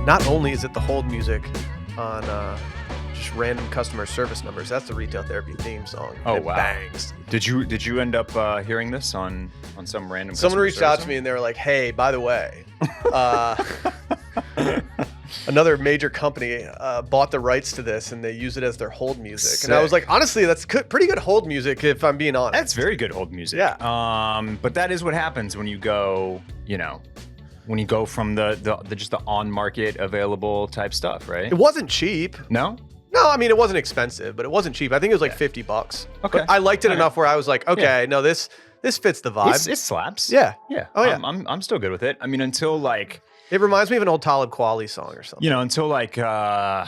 not only is it the hold music on just random customer service numbers, that's the Retail Therapy theme song. Oh, it wow. bangs. Did you end up hearing this on some random? Someone reached out to song? me and they were like, "Hey, by the way, another major company bought the rights to this and they use it as their hold music." Sick. And I was like, honestly, that's pretty good hold music if I'm being honest. That's very good hold music. Yeah. But that is what happens when you go, when you go from the just the on market available type stuff, right? It wasn't cheap. No? No, I mean, it wasn't expensive, but it wasn't cheap. I think it was like $50. Okay. But I liked it All right. enough where I was like, okay, no, this fits the vibe. It slaps. Yeah. Yeah. Oh, yeah. I'm still good with it. I mean, until like, It reminds me of an old Talib Kweli song or something. until like, I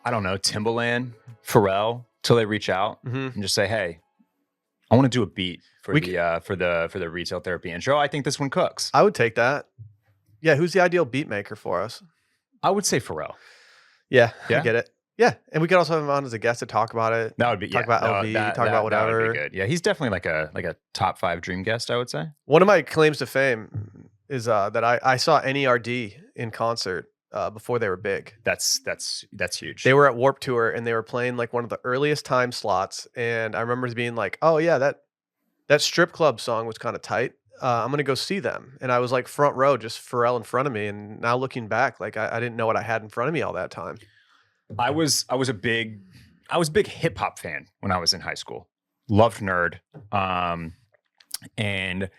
don't know, Timbaland, Pharrell, till they reach out and just say, hey, I want to do a beat for the Retail Therapy intro. I think this one cooks. I would take that. Yeah, who's the ideal beat maker for us? I would say Pharrell. Yeah, Yeah? I get it. Yeah, and we could also have him on as a guest to talk about it. That would be Talk about LV, talk about That would whatever. be good. Yeah, he's definitely like a top 5 dream guest, I would say. One of my claims to fame is that I saw NERD in concert before they were big. That's huge. They were at Warped Tour and they were playing like one of the earliest time slots. And I remember being like, oh yeah, that strip club song was kind of tight. I'm going to go see them. And I was like front row, just Pharrell in front of me. And now looking back, like I didn't know what I had in front of me all that time. I was a big hip hop fan when I was in high school. Loved Nerd. And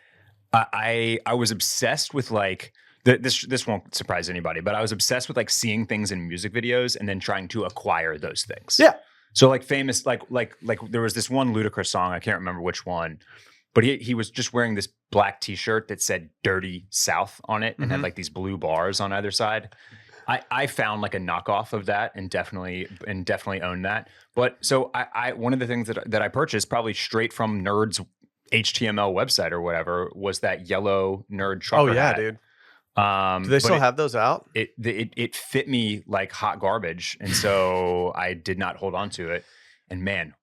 I was obsessed with like this won't surprise anybody, but I was obsessed with like seeing things in music videos and then trying to acquire those things. Yeah. So like famous like there was this one Ludacris song, I can't remember which one, but he was just wearing this black t-shirt that said Dirty South on it and had like these blue bars on either side. I found like a knockoff of that and definitely owned that. But so I one of the things that I purchased probably straight from Nerd's HTML website or whatever was that yellow Nerd trucker hat. Dude. Do they still have those out? It fit me like hot garbage, and so I did not hold on to it. And man,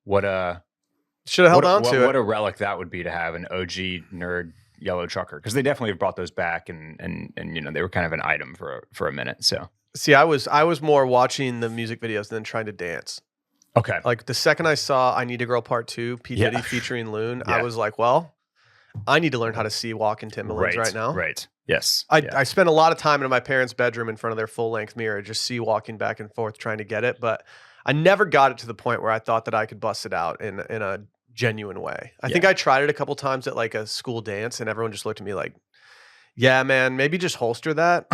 should have held on to it. What a relic that would be to have an OG Nerd yellow trucker, because they definitely have brought those back, and they were kind of an item for a minute. So see, I was more watching the music videos than trying to dance. okay, Like the second I saw I Need a Girl Part 2, P. Diddy featuring Loon, I was like, well, I need to learn how to see walk in Timberlands right now. Right. Yes. I spent a lot of time in my parents' bedroom in front of their full-length mirror, just sea walking back and forth trying to get it. But I never got it to the point where I thought that I could bust it out in a genuine way. I think I tried it a couple times at like a school dance, and everyone just looked at me like, yeah, man, maybe just holster that.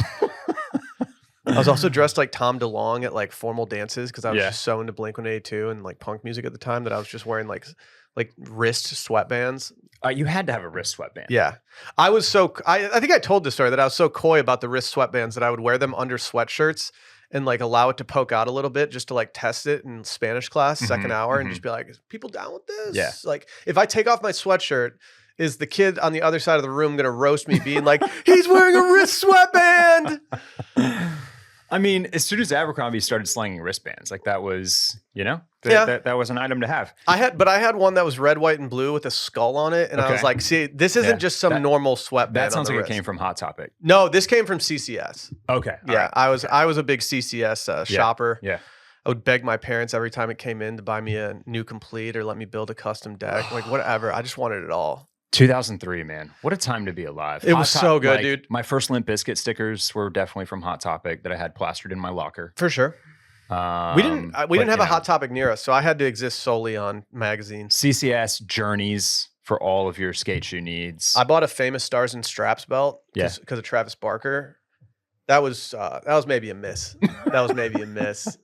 I was also dressed like Tom DeLonge at like formal dances because I was just so into Blink-182 and like punk music at the time that I was just wearing like wrist sweatbands. You had to have a wrist sweatband. Yeah. I was so, I think I told this story that I was so coy about the wrist sweatbands that I would wear them under sweatshirts and like allow it to poke out a little bit just to like test it in Spanish class, second hour, and just be like, is people down with this? Yeah. Like if I take off my sweatshirt, is the kid on the other side of the room going to roast me being like, he's wearing a wrist sweatband? I mean, as soon as Abercrombie started slanging wristbands, like that was, that was an item to have. I had one that was red, white, and blue with a skull on it, and I was like, see, this isn't just some normal sweatband. That sounds on the like wrist. it came from Hot Topic. No, this came from CCS. Okay. Yeah, right. I was a big CCS shopper. Yeah. I would beg my parents every time it came in to buy me a new complete or let me build a custom deck, like whatever. I just wanted it all. 2003, man. What a time to be alive. It was so good, dude. My first Limp Bizkit stickers were definitely from Hot Topic that I had plastered in my locker. For sure. We didn't have a Hot Topic near us, so I had to exist solely on magazines. CCS, Journeys for all of your skate shoe needs. I bought a Famous Stars and Straps belt because of Travis Barker. That was maybe a miss. That was maybe a miss.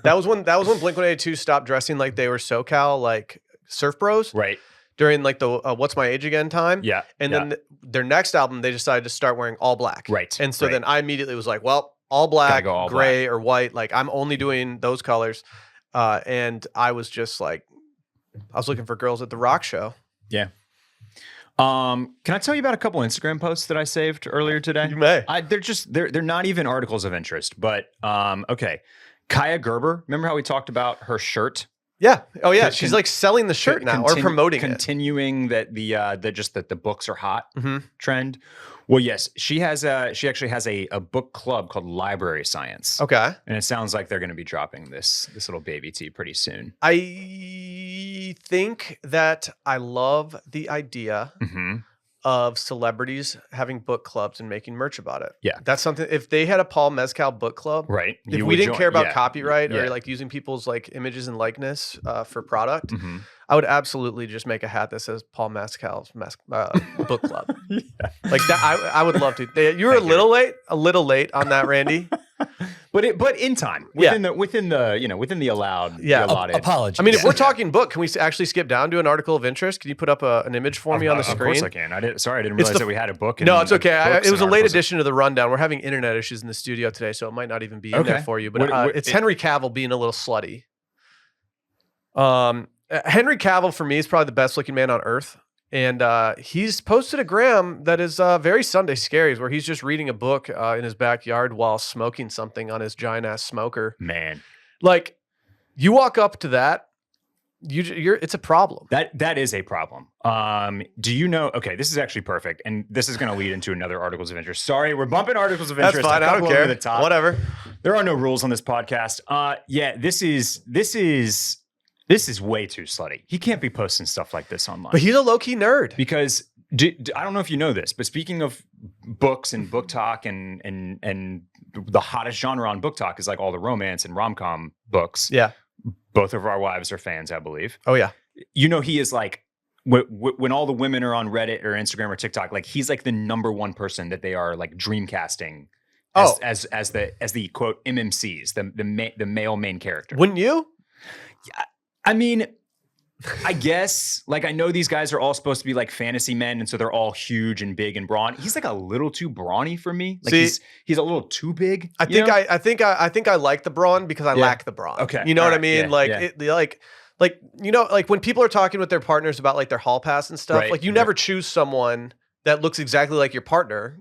That was when Blink-182 stopped dressing like they were SoCal like surf bros. Right. During like the What's My Age Again time. Yeah. And then their next album, they decided to start wearing all black. Right. And so then I immediately was like, well, all black, all gray, or white. Like I'm only doing those colors. And I was just like, I was looking for girls at the rock show. Yeah. Can I tell you about a couple Instagram posts that I saved earlier today? You may. They're not even articles of interest, but okay. Kaya Gerber, remember how we talked about her shirt? Yeah. Oh yeah. She's like selling the shirt now or promoting continuing that the books are hot trend. Well, yes, she actually has a book club called Library Science. Okay. And it sounds like they're going to be dropping this little baby tea pretty soon. I think that I love the idea Mm-hmm. of celebrities having book clubs and making merch about it. Yeah. That's something. If they had a Paul Mezcal book club, Right. if You we would didn't join- care about yeah. copyright or Yeah. like using people's like images and likeness for product, Mm-hmm. I would absolutely just make a hat that says Paul Mezcal's book club. Like that, I would love to. You were a little late on that, Randy. But in time, within the allowed, Yeah. the allotted. Apologies. I mean, if we're talking book, can we actually skip down to an article of interest? Can you put up an image for me on the Of screen? course I can. I didn't It's realize that we had a book. No, it's okay. It was a late addition. addition to the rundown. We're having internet issues in the studio today, so it might not even be in there Okay. for you. But What- it's Henry Cavill being a little slutty. Henry Cavill for me is probably the best looking man on earth, and he's posted a gram that is very Sunday Scaries, where he's just reading a book in his backyard while smoking something on his giant ass smoker. Man, Like, you walk up to that, it's a problem. that is a problem. Do you know? Okay, this is actually perfect, and this is going to lead into another articles of interest. Sorry, we're bumping articles of That's interest. fine. a I don't couple over care. The top. Whatever. There are no rules on this podcast. Yeah, this is way too slutty. He can't be posting stuff like this online. But he's a low key nerd. Because I don't know if you know this, but speaking of books and book talk and the hottest genre on book talk is like all the romance and rom-com books. Yeah. Both of our wives are fans, I believe. Oh yeah. You know, he is like when all the women are on Reddit or Instagram or TikTok, like he's like the number one person that they are like dreamcasting as the quote MMCs, the male main character. Wouldn't you? I mean, I guess, like, I know these guys are all supposed to be like fantasy men, and so they're all huge and big and brawn. He's like a little too brawny for me. Like See, he's a little too big. I think I like the brawn because I Yeah. lack the brawn. Okay. You know All what I right. mean? Yeah. Like Yeah. like you know, like when people are talking with their partners about like their hall pass and stuff, Right. like you never choose someone that looks exactly like your partner.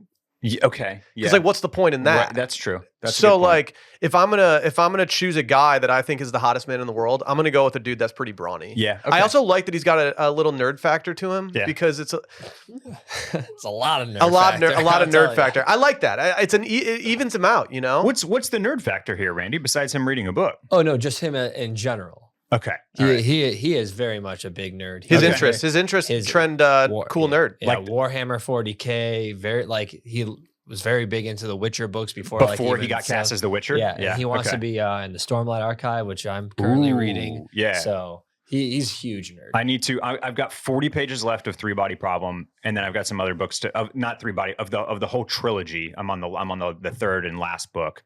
Okay. Yeah. Because like what's the point in that? Right, that's true. That's a so good point. like if I'm gonna choose a guy that I think is the hottest man in the world, I'm gonna go with a dude that's pretty brawny. Yeah. I okay. also like that he's got a little nerd factor to him because it's It's a lot of nerd a lot factor, of I'll nerd tell you. factor. I like that. It evens him out, you know? What's the nerd factor here, Randy? Besides him reading a book. Oh no, just him in general. Okay. All right. He is very much a big nerd. His He's interest His trend cool nerd. Yeah, Like- Warhammer 40K. Very like he was very big into the Witcher books before He got cast as the Witcher. Yeah, and he wants okay. to be in the Stormlight Archive, which I'm currently reading. Ooh, Yeah. So he's a huge nerd. I need to. I've got 40 pages left of Three Body Problem, and then I've got some other books not Three Body of the whole trilogy. I'm on the third and last book,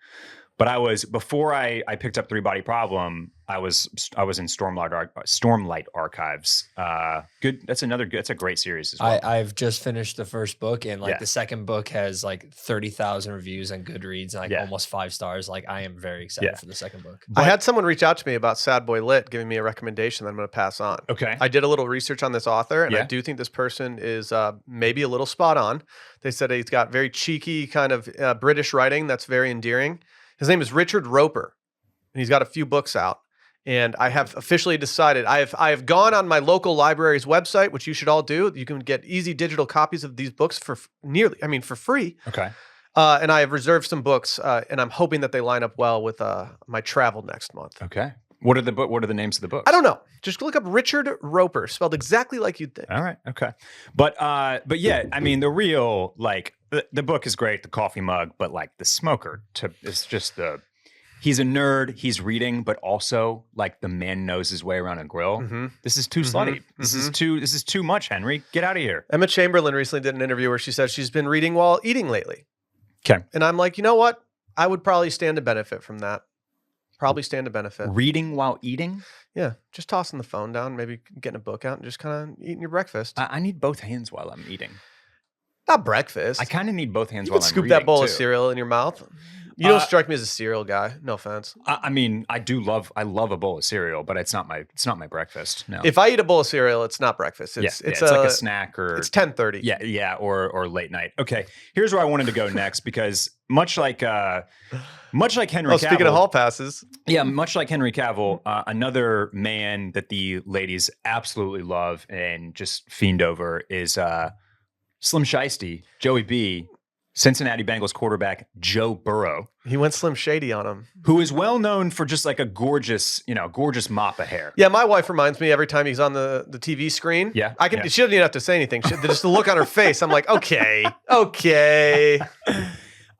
but before I picked up Three Body Problem. I was in Stormlight Archives. Good. That's a great series as well. I've just finished the first book, and like Yeah. the second book has like 30,000 reviews on Goodreads, and like Yeah. almost 5 stars. Like I am very excited Yeah. for the second book. I had someone reach out to me about Sad Boy Lit, giving me a recommendation that I'm going to pass on. Okay. I did a little research on this author, and I Yeah. do think this person is maybe a little spot on. They said he's got very cheeky kind of British writing that's very endearing. His name is Richard Roper, and he's got a few books out. And I have officially decided I have gone on my local library's website, which you should all do. You can get easy digital copies of these books for free. Okay. And I have reserved some books, and I'm hoping that they line up well with my travel next month. Okay. What are the names of the books? I don't know. Just look up Richard Roper, spelled exactly like you'd think. All right. Okay. But yeah, I mean, the real like the book is great, the coffee mug, but like the smoker is just he's a nerd. He's reading, but also like the man knows his way around a grill. Mm-hmm. This is too slutty. This is too much, Henry. Get out of here. Emma Chamberlain recently did an interview where she said she's been reading while eating lately. Okay. And I'm like, you know what? I would probably stand to benefit from that. Probably stand to benefit. Reading while eating? Yeah. Just tossing the phone down, maybe getting a book out and just kind of eating your breakfast. I need both hands while I'm eating. Not breakfast. I kind of need both hands You while can I'm scoop reading, that bowl of too. cereal in your mouth. You don't strike me as a cereal guy. No offense. I mean, I love a bowl of cereal, but it's not my breakfast. No. If I eat a bowl of cereal, it's not breakfast. It's it's like a snack or it's 10:30. Yeah, or late night. Okay, here's where I wanted to go next because much like Henry Cavill. Speaking of hall passes, Yeah, much like Henry Cavill, another man that the ladies absolutely love and just fiend over is Slim Shiesty, Joey B, Cincinnati Bengals quarterback Joe Burrow, He went Slim Shady on him. who is well known for just like a gorgeous mop of hair. Yeah, my wife reminds me every time he's on the TV screen. Yeah, I can. yeah. She doesn't even have to say anything. Just the look on her face. I'm like, okay.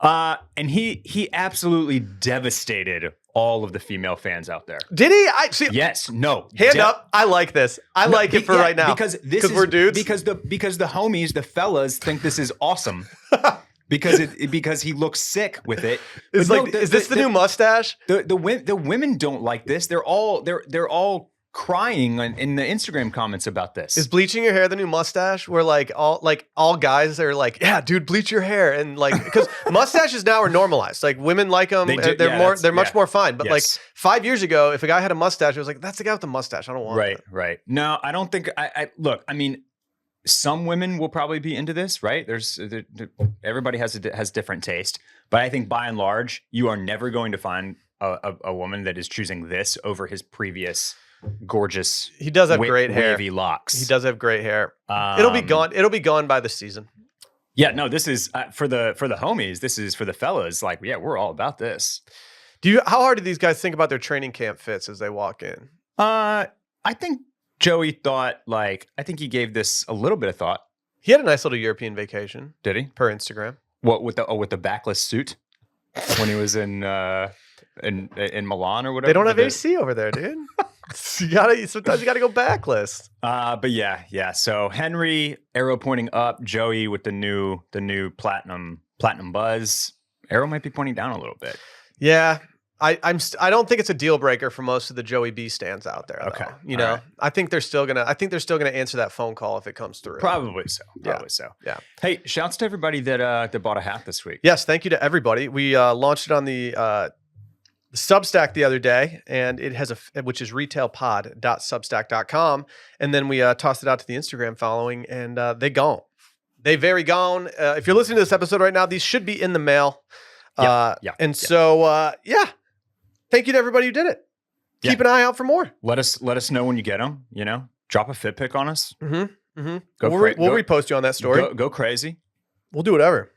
And he absolutely devastated all of the female fans out there. Did he? I see. Yes, no. Hand up. I like this. I like it for right now because we're dudes. Because the homies, the fellas, think this is awesome. because he looks sick with it. It's But like, is this the new mustache? The women don't like this. They're all crying in the Instagram comments about this. Is bleaching your hair the new mustache? Where all guys are like, yeah, dude, bleach your hair, and like because mustaches now are normalized. Like women like them. They're much more fine. But like 5 years ago, if a guy had a mustache, it was like that's the guy with the mustache. I don't want that. Right. No, I don't think. I look. I mean, some women will probably be into this, right? Everybody has different taste, but I think by and large, you are never going to find a woman that is choosing this over his previous gorgeous. He does have great hair, wavy locks. He does have great hair. It'll be gone. It'll be gone by the season. Yeah, no, this is for the homies. This is for the fellas. Like, yeah, we're all about this. How hard do these guys think about their training camp fits as they walk in? I think Joey thought I think he gave this a little bit of thought. He had a nice little European vacation. Did he? Per Instagram. What with the backless suit when he was in Milan or whatever. They don't have AC over there, dude. Sometimes you gotta go backless. But yeah. So Henry arrow pointing up, Joey with the new platinum buzz. Arrow might be pointing down a little bit. Yeah. I don't think it's a deal breaker for most of the Joey B stands out there. Okay. Though. Right. I think they're still gonna answer that phone call if it comes through. Probably so. Yeah. Hey, shouts to everybody that bought a hat this week. Yes, thank you to everybody. We launched it on the Substack the other day, and it has which is retailpod.substack.com, and then we tossed it out to the Instagram following, and they gone. They very gone. If you're listening to this episode right now, these should be in the mail. So thank you to everybody who did it. Keep an eye out for more. Let us know when you get them. Drop a fit pic on us. Mm-hmm. Mm-hmm. We'll repost you on that story. Go crazy. We'll do whatever.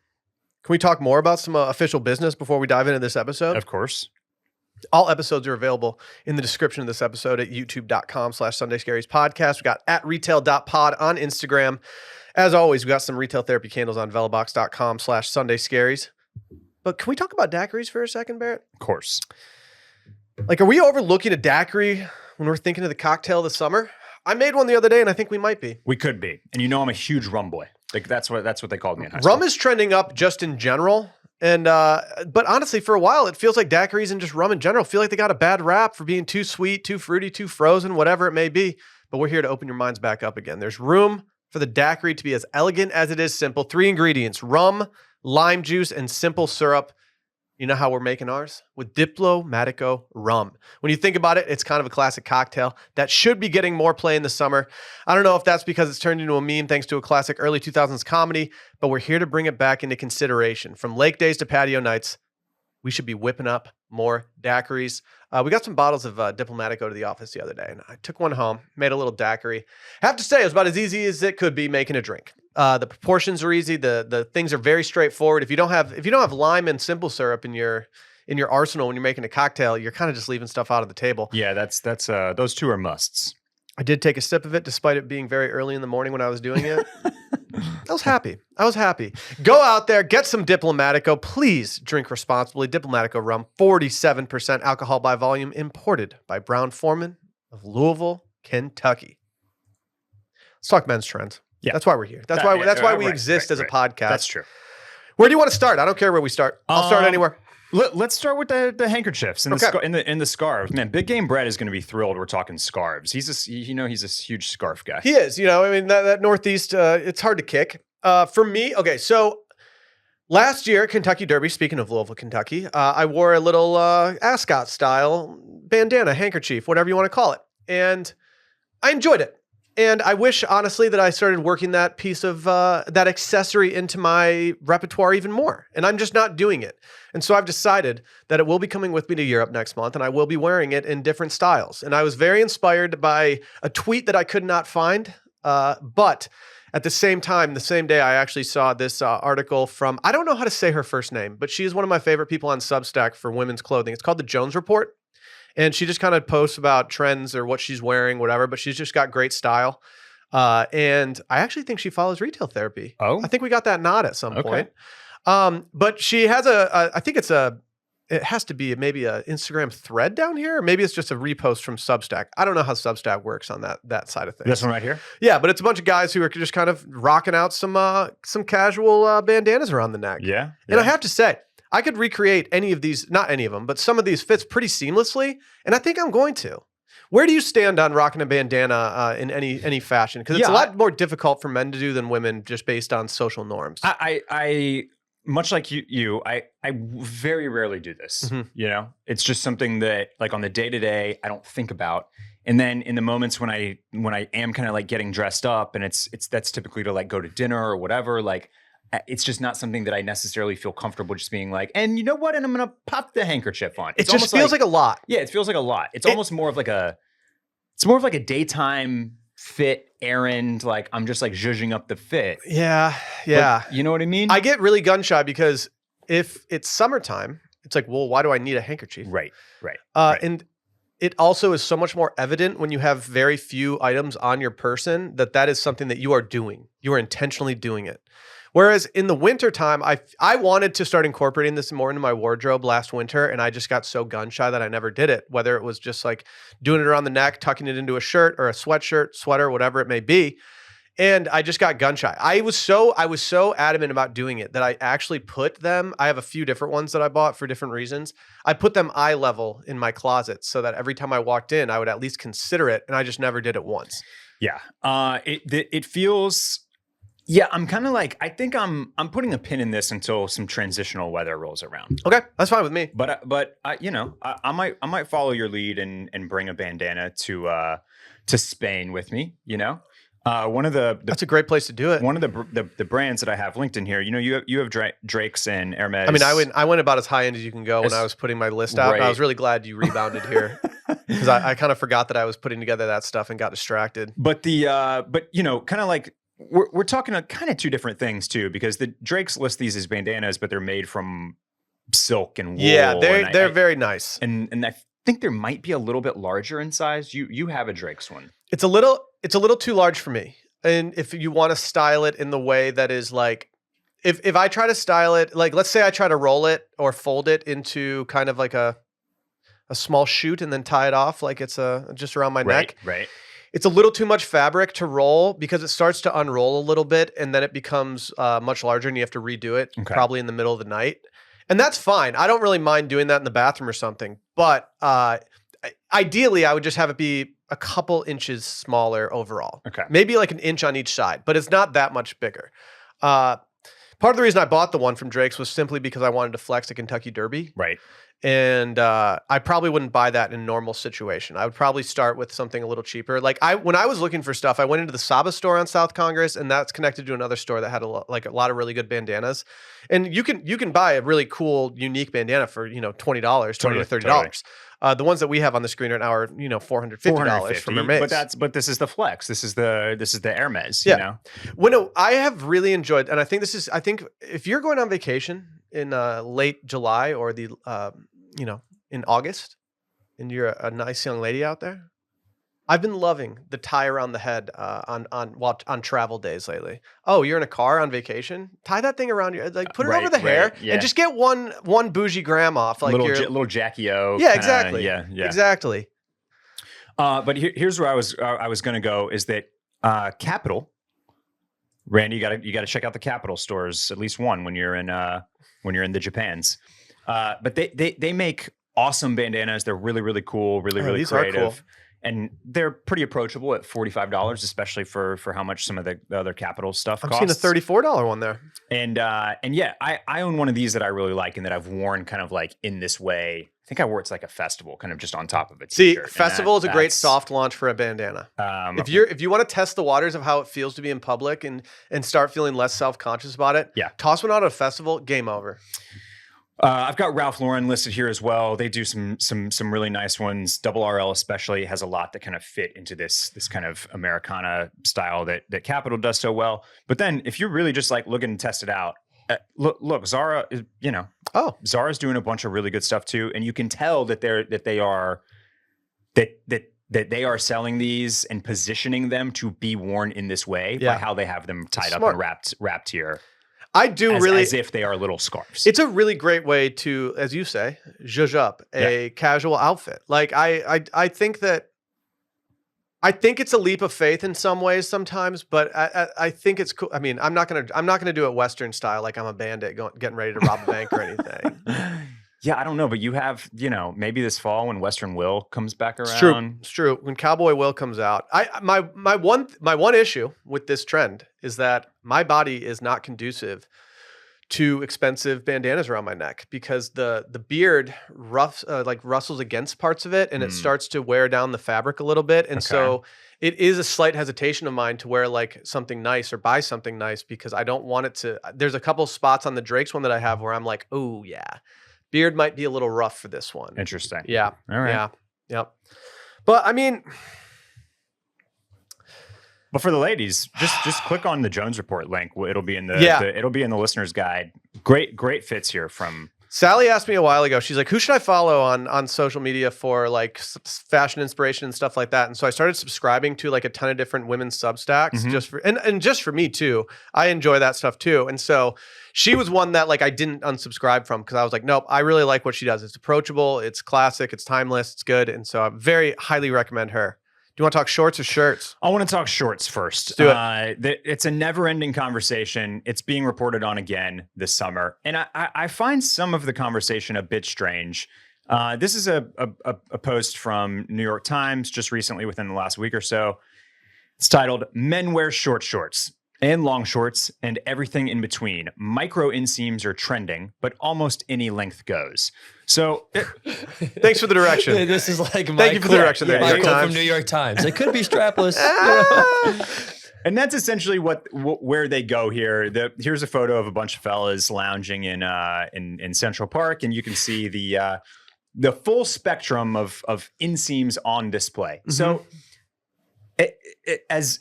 Can we talk more about some official business before we dive into this episode? Of course. All episodes are available in the description of this episode at youtube.com/SundayScaries podcast. We got @retail.pod on Instagram. As always, we got some retail therapy candles on velobox.com/SundayScaries. But can we talk about daiquiris for a second, Barrett? Of course. Are we overlooking a daiquiri when we're thinking of the cocktail of the summer? I made one the other day, and I think we might be. We could be. And I'm a huge rum boy. That's what they called me in high school. Rum is trending up just in general. And but honestly, for a while, it feels like daiquiris and just rum in general feel like they got a bad rap for being too sweet, too fruity, too frozen, whatever it may be. But we're here to open your minds back up again. There's room for the daiquiri to be as elegant as it is simple. 3 ingredients: rum, lime juice, and simple syrup. You know how we're making ours? With Diplomatico rum. When you think about it, it's kind of a classic cocktail that should be getting more play in the summer. I don't know if that's because it's turned into a meme thanks to a classic early 2000s comedy, but we're here to bring it back into consideration. From lake days to patio nights, we should be whipping up more daiquiris. We got some bottles of Diplomatico to the office the other day, and I took one home, made a little daiquiri. I have to say, it was about as easy as it could be making a drink. The proportions are easy. The things are very straightforward. If you don't have lime and simple syrup in your arsenal when you're making a cocktail, you're kind of just leaving stuff out of the table. Yeah, that's those two are musts. I did take a sip of it, despite it being very early in the morning when I was doing it. I was happy. Go out there, get some Diplomatico. Please drink responsibly. Diplomatico rum, 47% alcohol by volume, imported by Brown-Forman of Louisville, Kentucky. Let's talk men's trends. Yeah, that's why we're here. That's why we exist as a podcast. That's true. Where do you want to start? I don't care where we start. I'll start anywhere. Let's start with the handkerchiefs and the scarves. Man, Big Game Brett is going to be thrilled. We're talking scarves. He's a huge scarf guy. He is. That Northeast, it's hard to kick. For me, okay. So last year, Kentucky Derby. Speaking of Louisville, Kentucky, I wore a little ascot style bandana, handkerchief, whatever you want to call it, and I enjoyed it. And I wish, honestly, that I started working that piece of that accessory into my repertoire even more. And I'm just not doing it. And so I've decided that it will be coming with me to Europe next month, and I will be wearing it in different styles. And I was very inspired by a tweet that I could not find, but At the same time, the same day, I actually saw this article from, I don't know how to say her first name, but she is one of my favorite people on Substack for women's clothing. It's called the Jones Report. And she just kind of posts about trends or what she's wearing, whatever, but she's just got great style. And I actually think she follows retail therapy. Oh, I think we got that nod at some Okay. point. But she has I think it has to be maybe a Instagram thread down here, or maybe it's just a repost from Substack. I don't know how Substack works on that side of things. this one right here. Yeah, but it's a bunch of guys who are just kind of rocking out some casual bandanas around the neck. Yeah. And I have to say, I could recreate any of these, not any of them, but some of these fits pretty seamlessly, and I think I'm going to. Where do you stand on rocking a bandana in any fashion? Because it's a lot more difficult for men to do than women, just based on social norms. I much like you, I very rarely do this. Mhm. You know, it's just something that, like, on the day to day, I don't think about. And then in the moments when I am kind of like getting dressed up, and that's typically to like go to dinner or whatever, like, it's just not something that I necessarily feel comfortable just being like, and you know what? And I'm gonna pop the handkerchief on. It just feels like a lot. Yeah, it feels like a lot. It's almost more of like it's more of like a daytime fit errand. Like, I'm just like zhuzhing up the fit. Yeah. But you know what I mean? I get really gun shy because if it's summertime, it's like, well, why do I need a handkerchief? Right. And it also is so much more evident when you have very few items on your person that is something that you are doing. You are intentionally doing it. Whereas in the wintertime, I wanted to start incorporating this more into my wardrobe last winter, and I just got so gun shy that I never did it. Whether it was just like doing it around the neck, tucking it into a shirt or a sweatshirt, sweater, whatever it may be. And I just got gun shy. I was so adamant about doing it that I actually put them. I have a few different ones that I bought for different reasons. I put them eye level in my closet so that every time I walked in, I would at least consider it, and I just never did it once. Yeah. It feels. Yeah, I'm kind of like, I think I'm putting a pin in this until some transitional weather rolls around. Okay, that's fine with me. But I might follow your lead and bring a bandana to Spain with me. You know, one of the That's a great place to do it. one of the brands that I have linked in here. You know, you have Drake's and Hermes. I mean, I went about as high end as you can go when As- I was putting my list out. And I was really glad you rebounded here because I kind of forgot that I was putting together that stuff and got distracted. But you know, kind of like. We're talking kind of two different things too, because the Drake's list these as bandanas, but they're made from silk and wool. Yeah, they're very nice. And I think there might be a little bit larger in size. You have a Drake's one. It's a little too large for me. And if you want to style it in the way that is like, if I try to style it, like let's say I try to roll it or fold it into kind of like a small shoot and then tie it off like it's just around my neck. Right. It's a little too much fabric to roll because it starts to unroll a little bit and then it becomes much larger and you have to redo it probably in the middle of the night. And that's fine. I don't really mind doing that in the bathroom or something. But ideally, I would just have it be a couple inches smaller overall. Okay. Maybe like an inch on each side, but it's not that much bigger. Part of the reason I bought the one from Drake's was simply because I wanted to flex a Kentucky Derby. Right. And I probably wouldn't buy that in a normal situation. I would probably start with something a little cheaper. Like when I was looking for stuff, I went into the Saba store on South Congress, and that's connected to another store that had a lot of really good bandanas. And you can buy a really cool, unique bandana for $20, $20 to $30. The ones that we have on the screen right now are $450 from Hermes. But this is the Flex. This is the Hermes. Yeah. You know? Well, I have really enjoyed, and I think if you're going on vacation in late July or in August, and you're a nice young lady out there, I've been loving the tie around the head on travel days lately. Oh, you're in a car on vacation? Tie that thing around your put it over the hair and just get one bougie gram off, like little Jackie O. Yeah, exactly. Yeah, exactly. But here's where I was going to go is that Capital, Randy, you got to check out the Capital stores, at least one when you're in the Japans. But they make awesome bandanas. They're really, really cool, really creative. Are cool. And they're pretty approachable at $45, especially for how much some of the other Capital stuff costs. I'm seeing a $34 one there. And yeah, I own one of these that I really like and that I've worn kind of like in this way. I think I wore it to like a festival, kind of just on top of a t-shirt. See, festival is a great soft launch for a bandana. If you want to test the waters of how it feels to be in public and start feeling less self-conscious about it, yeah, toss one out at a festival, game over. I've got Ralph Lauren listed here as well. They do some really nice ones. Double RL especially has a lot that kind of fit into this kind of Americana style that Capital does so well. But then if you're really just like looking to test it out, look, Zara is, Zara's doing a bunch of really good stuff too, and you can tell that they are selling these and positioning them to be worn in this way by how they have them tied up and wrapped here. I do as if they are little scarves. It's a really great way to, as you say, zhuzh up a casual outfit. Like I think it's a leap of faith in some ways sometimes, but I think it's cool. I mean, I'm not gonna do it Western style like I'm a bandit getting ready to rob a bank or anything. Yeah, I don't know, but you have, maybe this fall when Western Will comes back around. It's true. When Cowboy Will comes out, my one issue with this trend is that my body is not conducive to expensive bandanas around my neck because the beard rustles against parts of it and it starts to wear down the fabric a little bit, and so it is a slight hesitation of mine to wear like something nice or buy something nice because I don't want it to. There's a couple spots on the Drake's one that I have where I'm like, oh yeah. Beard might be a little rough for this one. Interesting. Yeah. All right. Yeah. Yep. But I mean, but for the ladies, just click on the Jones Report link. It'll be in it'll be in the listener's guide. Great fits here from. Sally asked me a while ago. She's like, "Who should I follow on social media for like fashion inspiration and stuff like that?" And so I started subscribing to like a ton of different women's Substacks just for and just for me too. I enjoy that stuff too. And so she was one that like I didn't unsubscribe from because I was like, nope, I really like what she does. It's approachable, it's classic, it's timeless, it's good, and so I very highly recommend her. Do you want to talk shorts or shirts? I want to talk shorts first. Let's do it. It's a never-ending conversation. It's being reported on again this summer. And I find some of the conversation a bit strange. This is a post from New York Times just recently within the last week or so. It's titled, "Men Wear Short Shorts and Long Shorts and Everything in Between. Micro inseams are trending, but almost any length goes." So thanks for the direction. This is like thank you for the direction there, Michael from New York Times. It could be strapless. And that's essentially where they go here. Here's a photo of a bunch of fellas lounging in Central Park, and you can see the full spectrum of inseams on display. So as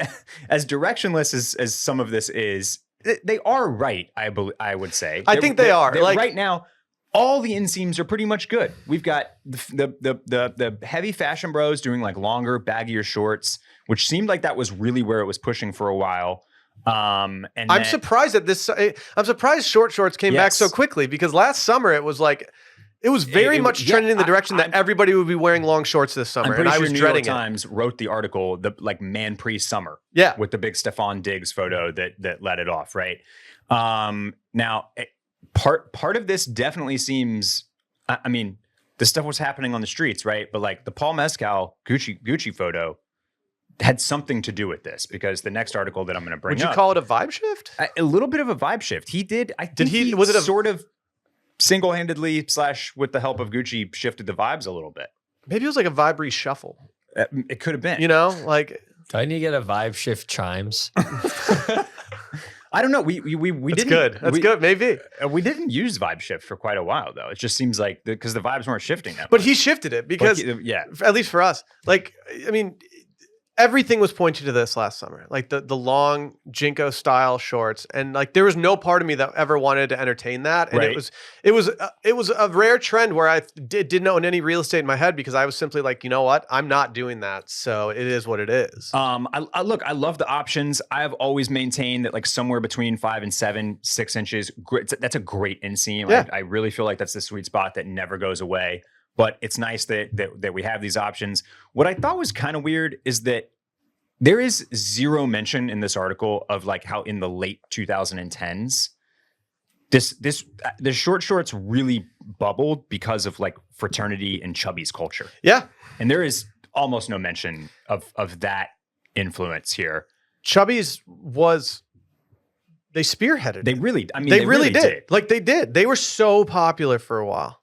directionless as some of this is, they are right. I would say. I think they are. Like right now, all the inseams are pretty much good. We've got the heavy fashion bros doing like longer, baggier shorts, which seemed like that was really where it was pushing for a while. And I'm surprised at this. I'm surprised short shorts came back so quickly because last summer it was like. It was very much trending in the direction that everybody would be wearing long shorts this summer, and I was dreading it. New York Times wrote the article, the like man pre-summer, with the big Stephon Diggs photo that led it off, right? Now, part of this definitely seems. I mean, this stuff was happening on the streets, right? But like the Paul Mescal Gucci photo had something to do with this because the next article that I'm going to bring up. Would you call it a vibe shift? A little bit of a vibe shift. He did. I think he was it a sort of. Single-handedly / with the help of Gucci shifted the vibes a little bit. Maybe it was like a vibe reshuffle. It could have been. You know, like. Do I need to get a vibe shift chimes? I don't know. We That's didn't. Good. That's good. Maybe we didn't use vibe shift for quite a while though. It just seems like because the vibes weren't shifting that much. But he shifted it because at least for us, like I mean. Everything was pointing to this last summer, like the long Jinko style shorts, and like there was no part of me that ever wanted to entertain that. And it was a rare trend where I didn't own any real estate in my head because I was simply like, you know what, I'm not doing that, so it is what it is. I love the options. I have always maintained that like somewhere between 5 and 7, 6 inches, that's a great inseam. Yeah. I really feel like that's the sweet spot that never goes away. But it's nice that we have these options. What I thought was kind of weird is that there is zero mention in this article of like how in the late 2010s, the short shorts really bubbled because of like fraternity and chubbies culture. Yeah. And there is almost no mention of that influence here. Chubbies they spearheaded. They really, they really did. Like they did. They were so popular for a while.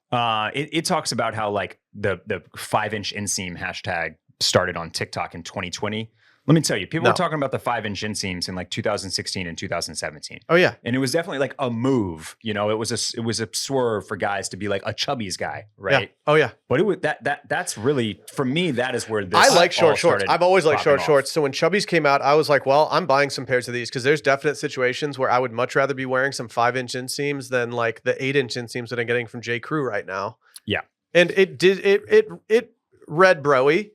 It talks about how like the 5-inch inseam hashtag started on TikTok in 2020. Let me tell you, people No. were talking about the 5-inch inseams in like 2016 and 2017. Oh yeah. And it was definitely like a move, you know, it was a swerve for guys to be like a chubby's guy, right? Yeah. Oh yeah. But it was that's really, for me, that is where this I like short all shorts. started I've always liked popping short off. shorts. So when Chubbies came out, I was like, well, I'm buying some pairs of these because there's definite situations where I would much rather be wearing some 5-inch inseams than like the 8-inch inseams that I'm getting from J. Crew right now. Yeah. And it read broy,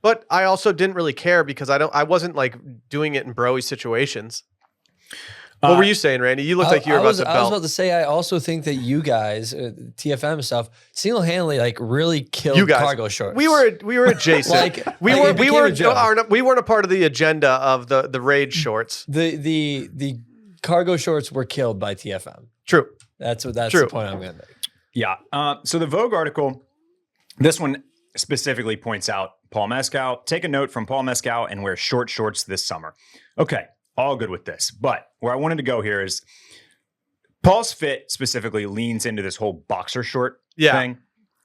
but I also didn't really care because I wasn't like doing it in broy situations. What were you saying, Randy? You looked like you were about to I was belt. about to say, I also think that you guys, TFM stuff, single-handedly like really killed You guys. cargo shorts. We were adjacent. we it became a joke. we weren't a part of the agenda of the raid shorts. The cargo shorts were killed by TFM. True. That's True. the point I'm going to make. Yeah. So the Vogue article, this one specifically points out Paul Mescal. Take a note from Paul Mescal and wear short shorts this summer. Okay. All good with this. But where I wanted to go here is Paul's fit specifically leans into this whole boxer short thing,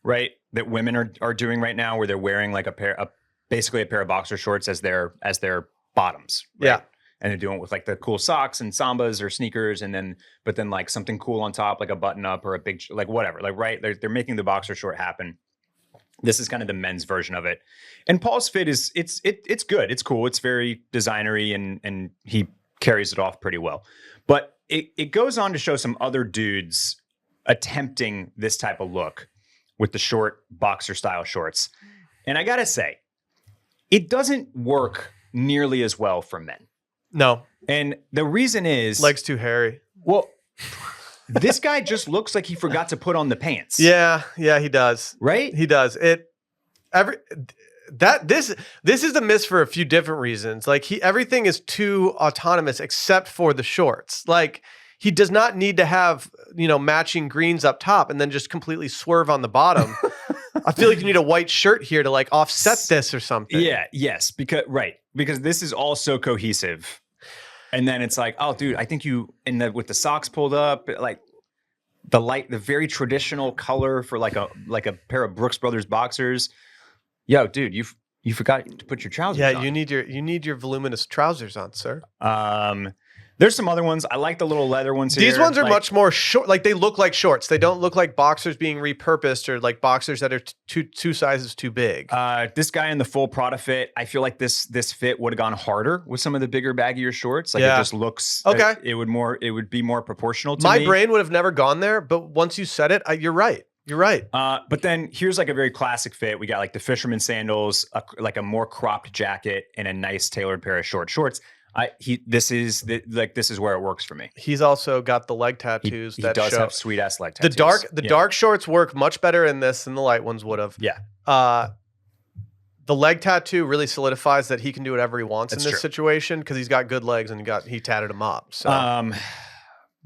right? That women are doing right now, where they're wearing like basically a pair of boxer shorts as their bottoms. Right? Yeah. And they're doing it with like the cool socks and sambas or sneakers, but then like something cool on top, like a button up or a big, like whatever, like, right. They're making the boxer short happen. This is kind of the men's version of it. And Paul's fit is, it's good. It's cool. It's very designery and he carries it off pretty well. But it goes on to show some other dudes attempting this type of look with the short boxer style shorts. And I got to say, it doesn't work nearly as well for men. No. And the reason is Legs too hairy. well, this guy just looks like he forgot to put on the pants. Yeah, he does. Right? He does. This is a miss for a few different reasons. Like everything is too autonomous except for the shorts. Like he does not need to have, matching greens up top and then just completely swerve on the bottom. I feel like you need a white shirt here to like offset this or something. Yeah, yes, because this is all so cohesive. And then it's like, oh, dude, I think with the socks pulled up, like the very traditional color for like a pair of Brooks Brothers boxers. Yo, dude, you forgot to put your trousers on. Yeah, you need your voluminous trousers on, sir. There's some other ones. I like the little leather ones here. These ones are much more short. Like they look like shorts. They don't look like boxers being repurposed or like boxers that are two sizes too big. This guy in the full Prada fit, I feel like this fit would have gone harder with some of the bigger, baggier shorts. Like it just looks okay. It would be more proportional to My me. brain would have never gone there, but once you said it, you're right. You're right. But then here's like a very classic fit. We got like the fisherman sandals, like a more cropped jacket, and a nice tailored pair of short shorts. This is where it works for me. He's also got the leg tattoos. He does have sweet ass leg tattoos. The dark shorts work much better in this than the light ones would have. Yeah. The leg tattoo really solidifies that he can do whatever he wants in this situation because he's got good legs and he tatted them up. So,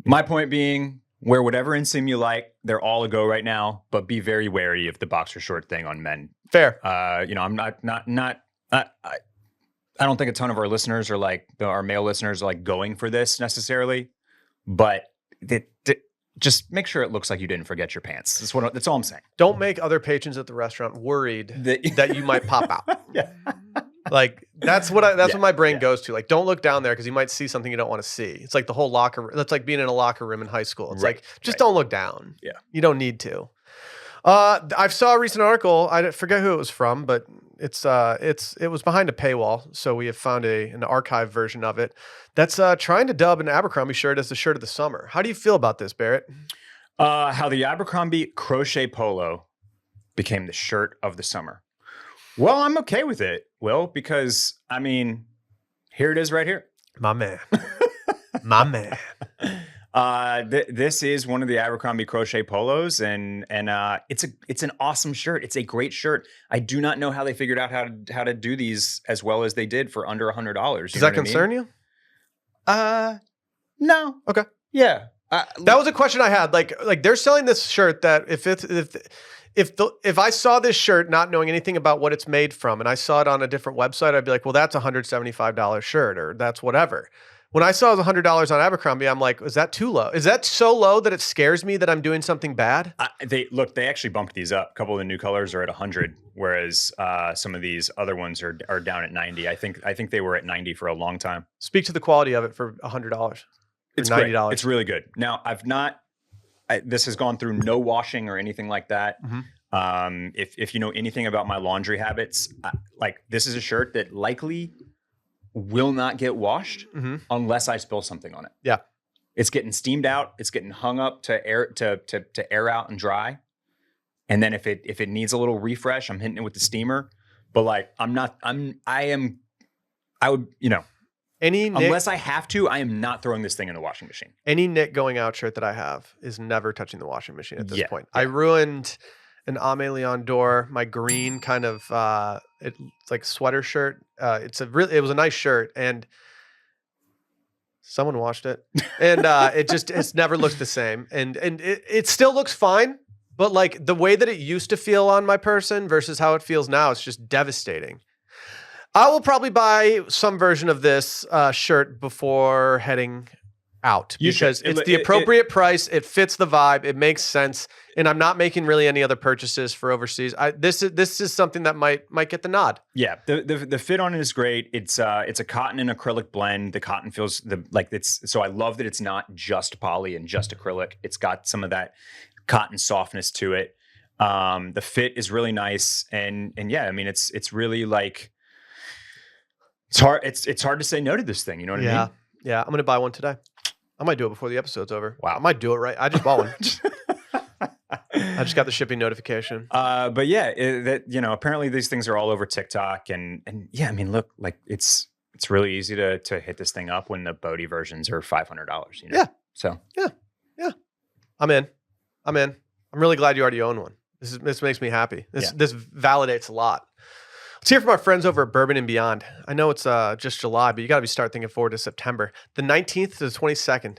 my point being, wear whatever inseam you like. They're all a go right now, but be very wary of the boxer short thing on men. Fair. I'm not. I don't think a ton of our listeners our male listeners are like going for this necessarily, but just make sure it looks like you didn't forget your pants. That's all I'm saying. Don't make other patrons at the restaurant worried that you might pop out. Yeah. Like that's what my brain goes to. Like, don't look down there because you might see something you don't want to see. It's like the whole locker. That's like being in a locker room in high school. It's like just don't look down. Yeah, you don't need to. I saw a recent article. I forget who it was from, but it was behind a paywall. So we have found an archive version of it that's trying to dub an Abercrombie shirt as the shirt of the summer. How do you feel about this, Barrett? How the Abercrombie crochet polo became the shirt of the summer. Well, I'm okay with it, Will, because I mean, here it is right here. My man. My man. This is one of the Abercrombie crochet polos, and it's an awesome shirt. It's a great shirt. I do not know how they figured out how to do these as well as they did for under $100. Does that concern you? No. Okay. Yeah. That was a question I had. Like they're selling this shirt that if I saw this shirt not knowing anything about what it's made from and I saw it on a different website, I'd be like, well, that's $175 shirt or that's whatever. When I saw it was $100 on Abercrombie, I'm like, is that too low? Is that so low that it scares me that I'm doing something bad? They actually bumped these up. A couple of the new colors are at 100, whereas some of these other ones are down at 90. I think they were at 90 for a long time. Speak to the quality of it for $100. It's $90. Great. It's really good. Now this has gone through no washing or anything like that. If you know anything about my laundry habits, like this is a shirt that likely will not get washed unless I spill something on it. Yeah. It's getting steamed out. It's getting hung up to air out and dry. And then if it needs a little refresh, I'm hitting it with the steamer. But like unless I have to, I am not throwing this thing in the washing machine. Any knit going out shirt that I have is never touching the washing machine at this point. Yeah. I ruined an Ame Leon Dor, my green kind of it's like sweater shirt. It was a nice shirt, and someone washed it, and it's never looked the same, and it still looks fine, but like the way that it used to feel on my person versus how it feels now, it's just devastating. I will probably buy some version of this shirt before heading out because it's the appropriate price. It fits the vibe. It makes sense. And I'm not making really any other purchases for overseas. This is something that might get the nod. Yeah, the fit on it is great. It's a cotton and acrylic blend. The cotton feels so I love that it's not just poly and just acrylic. It's got some of that cotton softness to it. The fit is really nice, and yeah, I mean it's really like it's hard to say no to this thing. You know what I mean? Yeah. I'm gonna buy one today. I might do it before the episode's over. Wow. I might do it right. I just bought one. I just got the shipping notification. But yeah, apparently these things are all over TikTok, and yeah, I mean, look, like it's really easy to hit this thing up when the Bodhi versions are $500. You know? Yeah. So yeah. I'm in. I'm really glad you already own one. This makes me happy. This validates a lot. Let's hear from our friends over at Bourbon and Beyond. I know it's just July, but you got to start thinking forward to September. The 19th to the 22nd,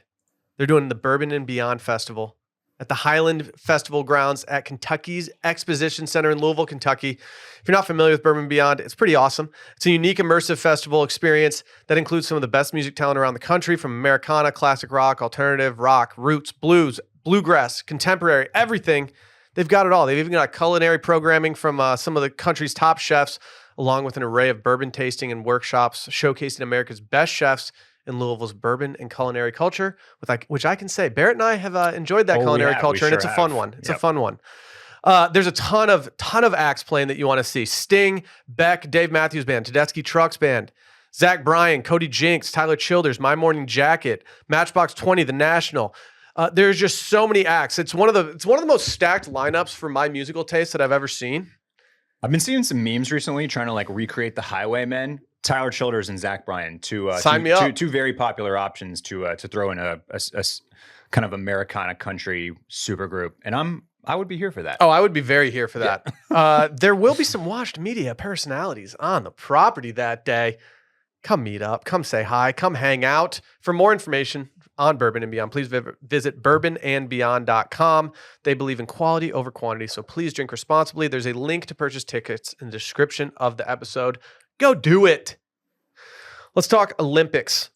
they're doing the Bourbon and Beyond Festival at the Highland Festival grounds at Kentucky's Exposition Center in Louisville, Kentucky. If you're not familiar with Bourbon and Beyond, it's pretty awesome. It's a unique, immersive festival experience that includes some of the best music talent around the country, from Americana, classic rock, alternative rock, roots, blues, bluegrass, contemporary, everything. They've got it all. They've even got culinary programming from some of the country's top chefs, along with an array of bourbon tasting and workshops showcasing America's best chefs in Louisville's bourbon and culinary culture, which I can say, Barrett and I have enjoyed that culinary culture, and it's a fun one. It's a fun one. There's a ton of acts playing that you want to see. Sting, Beck, Dave Matthews Band, Tedeschi Trucks Band, Zach Bryan, Cody Jinks, Tyler Childers, My Morning Jacket, Matchbox 20, The National. There's just so many acts. It's one of the most stacked lineups for my musical taste that I've ever seen. I've been seeing some memes recently trying to like recreate the Highwaymen. Tyler Childers and Zach Bryan, two very popular options to throw in a kind of Americana country supergroup, and I would be here for that. Oh, I would be very here for that. There will be some washed media personalities on the property that day. Come meet up, come say hi, come hang out. For more information on Bourbon and Beyond, please visit bourbonandbeyond.com. They believe in quality over quantity, so please drink responsibly. There's a link to purchase tickets in the description of the episode. Go do it. Let's talk Olympics.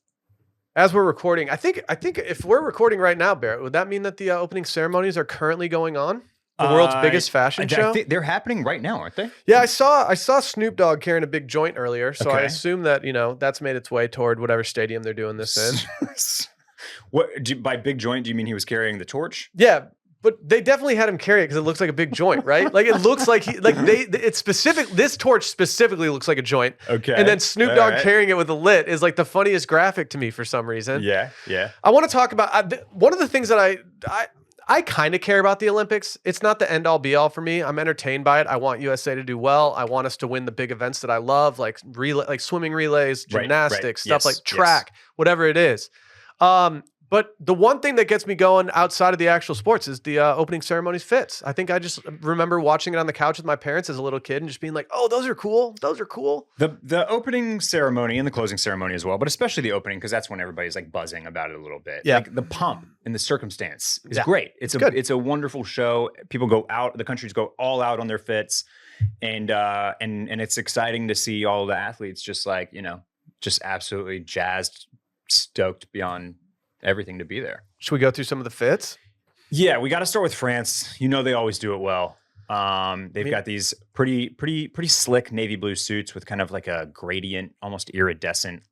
As we're recording, I think if we're recording right now, Barrett, would that mean that the opening ceremonies are currently going on? The world's biggest fashion show? They're happening right now, aren't they? Yeah, I saw Snoop Dogg carrying a big joint earlier, so Okay. I assume that, that's made its way toward whatever stadium they're doing this in. By big joint, do you mean he was carrying the torch? Yeah, but they definitely had him carry it because it looks like a big joint, right? Like it looks like this torch specifically looks like a joint. Okay. And then Snoop Dogg All right. carrying it with a lit is like the funniest graphic to me for some reason. Yeah. I want to talk about one of the things that I kind of care about the Olympics. It's not the end all be all for me. I'm entertained by it. I want USA to do well. I want us to win the big events that I love, like swimming relays, Right, gymnastics, right. stuff Yes, like track, whatever it is. But the one thing that gets me going outside of the actual sports is the opening ceremonies fits. I think I just remember watching it on the couch with my parents as a little kid and just being like, oh, those are cool. Those are cool. The opening ceremony and the closing ceremony as well, but especially the opening because that's when everybody's like buzzing about it a little bit. Yeah. Like the pomp and the circumstance is Yeah. great. Good. It's a wonderful show. People go out, the countries go all out on their fits, and it's exciting to see all the athletes just like, just absolutely jazzed stoked beyond everything to be there. Should we go through some of the fits? Yeah, we got to start with France. You know they always do it well. They've got these pretty slick navy blue suits with kind of like a gradient, almost iridescent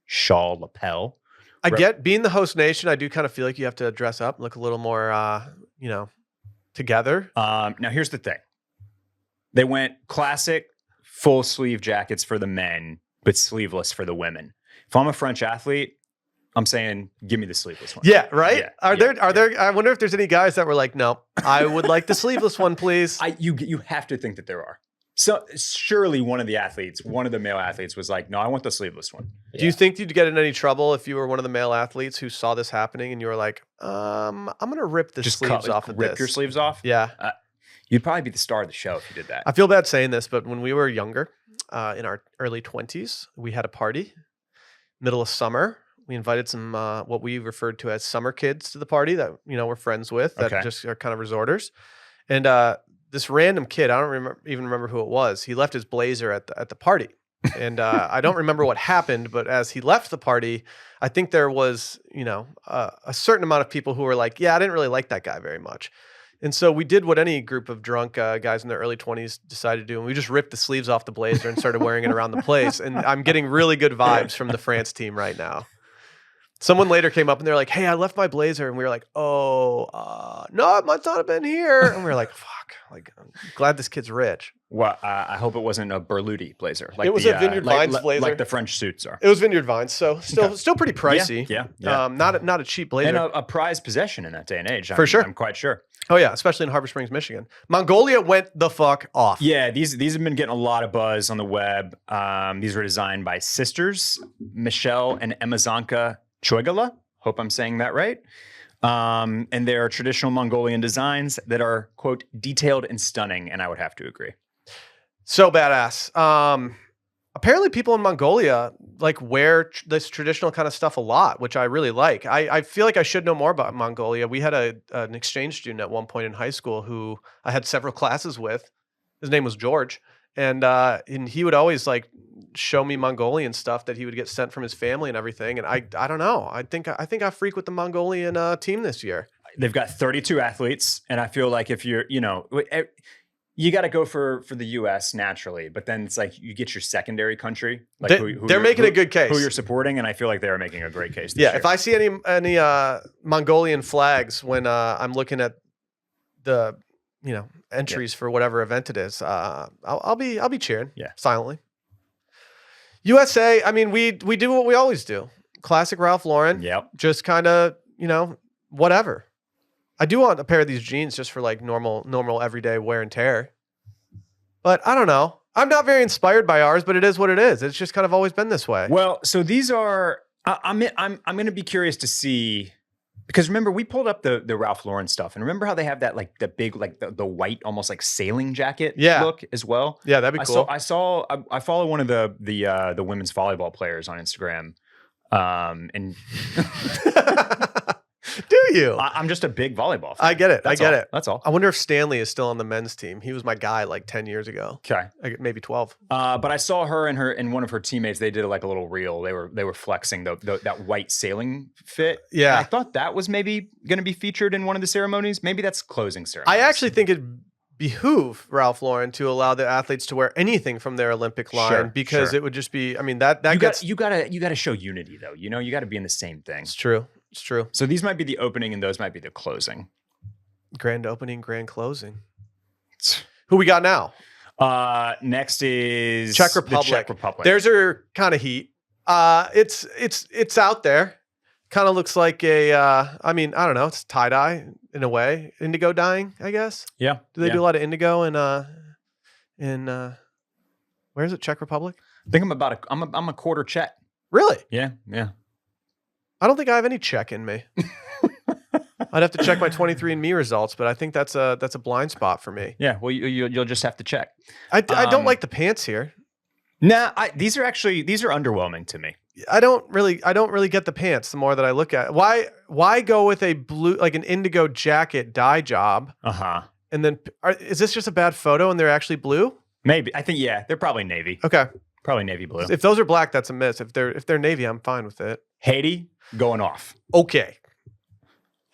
shawl lapel. I get being the host nation. I do kind of feel like you have to dress up, look a little more, together. Now here's the thing. They went classic full sleeve jackets for the men, but sleeveless for the women. If I'm a French athlete, I'm saying, give me the sleeveless one. Yeah, right. Yeah, are there? I wonder if there's any guys that were like, no, I would like the sleeveless one, please. You have to think that there are. So surely one of the male athletes was like, no, I want the sleeveless one. Do you think you'd get in any trouble if you were one of the male athletes who saw this happening and you were like, I'm gonna rip the sleeves off of this? Rip your sleeves off? Yeah. You'd probably be the star of the show if you did that. I feel bad saying this, but when we were younger, in our early 20s, we had a party, middle of summer. We invited some what we referred to as summer kids to the party that we're friends with that just are kind of resorters. And this random kid, I don't even remember who it was. He left his blazer at the party, and I don't remember what happened. But as he left the party, I think there was a certain amount of people who were like, "Yeah, I didn't really like that guy very much." And so we did what any group of drunk guys in their early 20s decided to do, and we just ripped the sleeves off the blazer and started wearing it around the place. And I'm getting really good vibes from the France team right now. Someone later came up and they're like, "Hey, I left my blazer," and we were like, "Oh, no, it must not have been here." And we were like, "Fuck!" Like, I'm glad this kid's rich. Well, I hope it wasn't a Berluti blazer. Like it was a Vineyard Vines blazer, like the French suits are. It was Vineyard Vines, so still pretty pricey. Yeah. Not a cheap blazer, and a prized possession in that day and age. For sure, I'm quite sure. Oh yeah, especially in Harbor Springs, Michigan. Mongolia went the fuck off. Yeah, these have been getting a lot of buzz on the web. These were designed by sisters Michelle and Emazanka Choigala. Hope I'm saying that right. And they're traditional Mongolian designs that are, quote, detailed and stunning. And I would have to agree. So badass. Apparently people in Mongolia like wear this traditional kind of stuff a lot, which I really like. I feel like I should know more about Mongolia. We had an exchange student at one point in high school who I had several classes with. His name was George. And he would always like show me Mongolian stuff that he would get sent from his family and everything. And I don't know. I think I freak with the Mongolian team this year. They've got 32 athletes, and I feel like if you're, you got to go for the U.S. naturally, but then it's like you get your secondary country. Like they're making a good case. Who you're supporting, and I feel like they're making a great case. This year. If I see any Mongolian flags when I'm looking at the entries for whatever event it is, I'll be cheering silently. USA, I mean, we do what we always do. Classic Ralph Lauren. Yep. Just kind of, whatever. I do want a pair of these jeans just for like normal everyday wear and tear. But I don't know. I'm not very inspired by ours, but it is what it is. It's just kind of always been this way. Well, so these are I'm going to be curious to see. Because remember, we pulled up the Ralph Lauren stuff, and remember how they have that like the big like the white almost like sailing jacket look as well. Yeah, that'd be cool. I follow one of the women's volleyball players on Instagram, and do you? I'm just a big volleyball fan. I get it. That's all. I wonder if Stanley is still on the men's team. He was my guy like 10 years ago. Okay, maybe 12. But I saw her and one of her teammates. They did like a little reel. They were flexing that white sailing fit. Yeah, and I thought that was maybe going to be featured in one of the ceremonies. Maybe that's closing ceremony. I actually think it behoove Ralph Lauren to allow the athletes to wear anything from their Olympic line because it would just be. I mean that you gotta show unity though. You got to be in the same thing. It's true. It's true. So these might be the opening and those might be the closing. Grand opening, grand closing. Who we got now? Next is Czech Republic. The Czech Republic. Theirs are kind of heat. It's out there. Kind of looks like I don't know. It's tie-dye in a way. Indigo dyeing, I guess. Yeah. Do they do a lot of indigo in where is it? Czech Republic? I think I'm a quarter Czech. Really? Yeah. I don't think I have any Czech in me. I'd have to check my 23andMe results, but I think that's a blind spot for me. Yeah, well, you'll just have to check. I don't like the pants here. Nah, these are underwhelming to me. I don't really get the pants the more that I look at it. Why go with a blue, like an indigo jacket dye job? And then is this just a bad photo and they're actually blue? Maybe. I think, they're probably navy. Okay. Probably navy blue. If those are black, that's a miss. If they're navy, I'm fine with it. Haiti going off. Okay.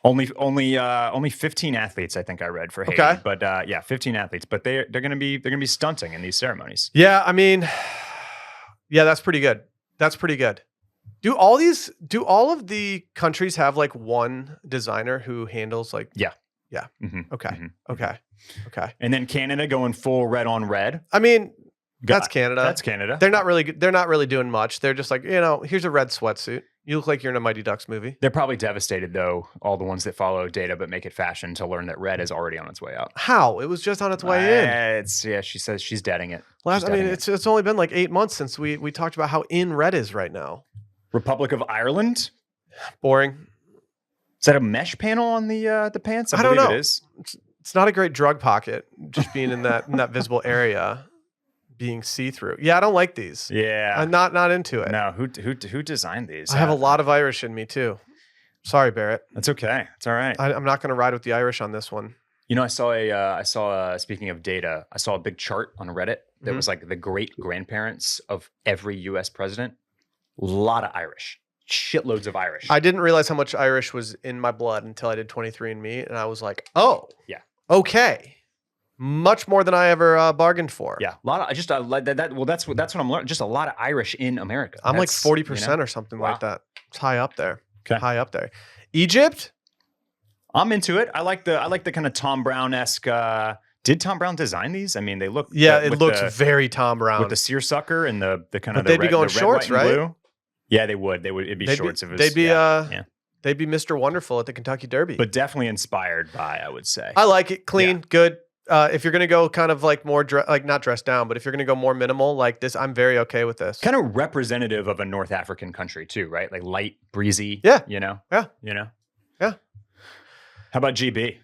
Only 15 athletes, I think I read for Haiti. Okay. But yeah, 15 athletes. But they're gonna be stunting in these ceremonies. Yeah, I mean, yeah, that's pretty good. That's pretty good. Do all of the countries have like one designer who handles like? Yeah. Okay. Mm-hmm. Okay. And then Canada going full red on red. I mean, that's Canada. That's Canada. They're not really doing much. They're just like, here's a red sweatsuit. You look like you're in a Mighty Ducks movie. They're probably devastated though, all the ones that follow data but make it fashion, to learn that red is already on its way out. How? It was just on its way in. She says she's deading it. It's only been like 8 months since we talked about how in red is right now. Republic of Ireland. Boring. Is that a mesh panel on the pants? I don't believe know. It is. It's not a great drug pocket, just being in that visible area, being see-through. Yeah, I don't like these. Yeah, I'm not into it. No, who designed these? I have a lot of Irish in me too. Sorry, Barrett. That's okay. It's all right. I'm not going to ride with the Irish on this one. I saw speaking of data, I saw a big chart on Reddit that was like the great grandparents of every U.S. president. A lot of Irish. Shitloads of Irish. I didn't realize how much Irish was in my blood until I did 23andMe, and I was like, oh, yeah, okay, much more than I ever bargained for. Yeah, a lot of just like that. Well, that's what I'm learning. Just a lot of Irish in America. I'm like 40% or something like that. It's high up there. Okay. High up there. Egypt. I'm into it. I like the kind of Tom Brown-esque. Did Tom Brown design these? I mean, they look. Yeah, it looks very Tom Brown with the seersucker and the kind of. But they'd be going the red, shorts, white, and right? blue. Yeah, they would. It'd be shorts. They'd be Mr. Wonderful at the Kentucky Derby. But definitely inspired by, I would say. I like it. Clean, good. If you're gonna go kind of like more not dressed down, but if you're gonna go more minimal like this, I'm very okay with this. Kind of representative of a North African country too, right? Like light, breezy. Yeah. Yeah. Yeah. How about GB?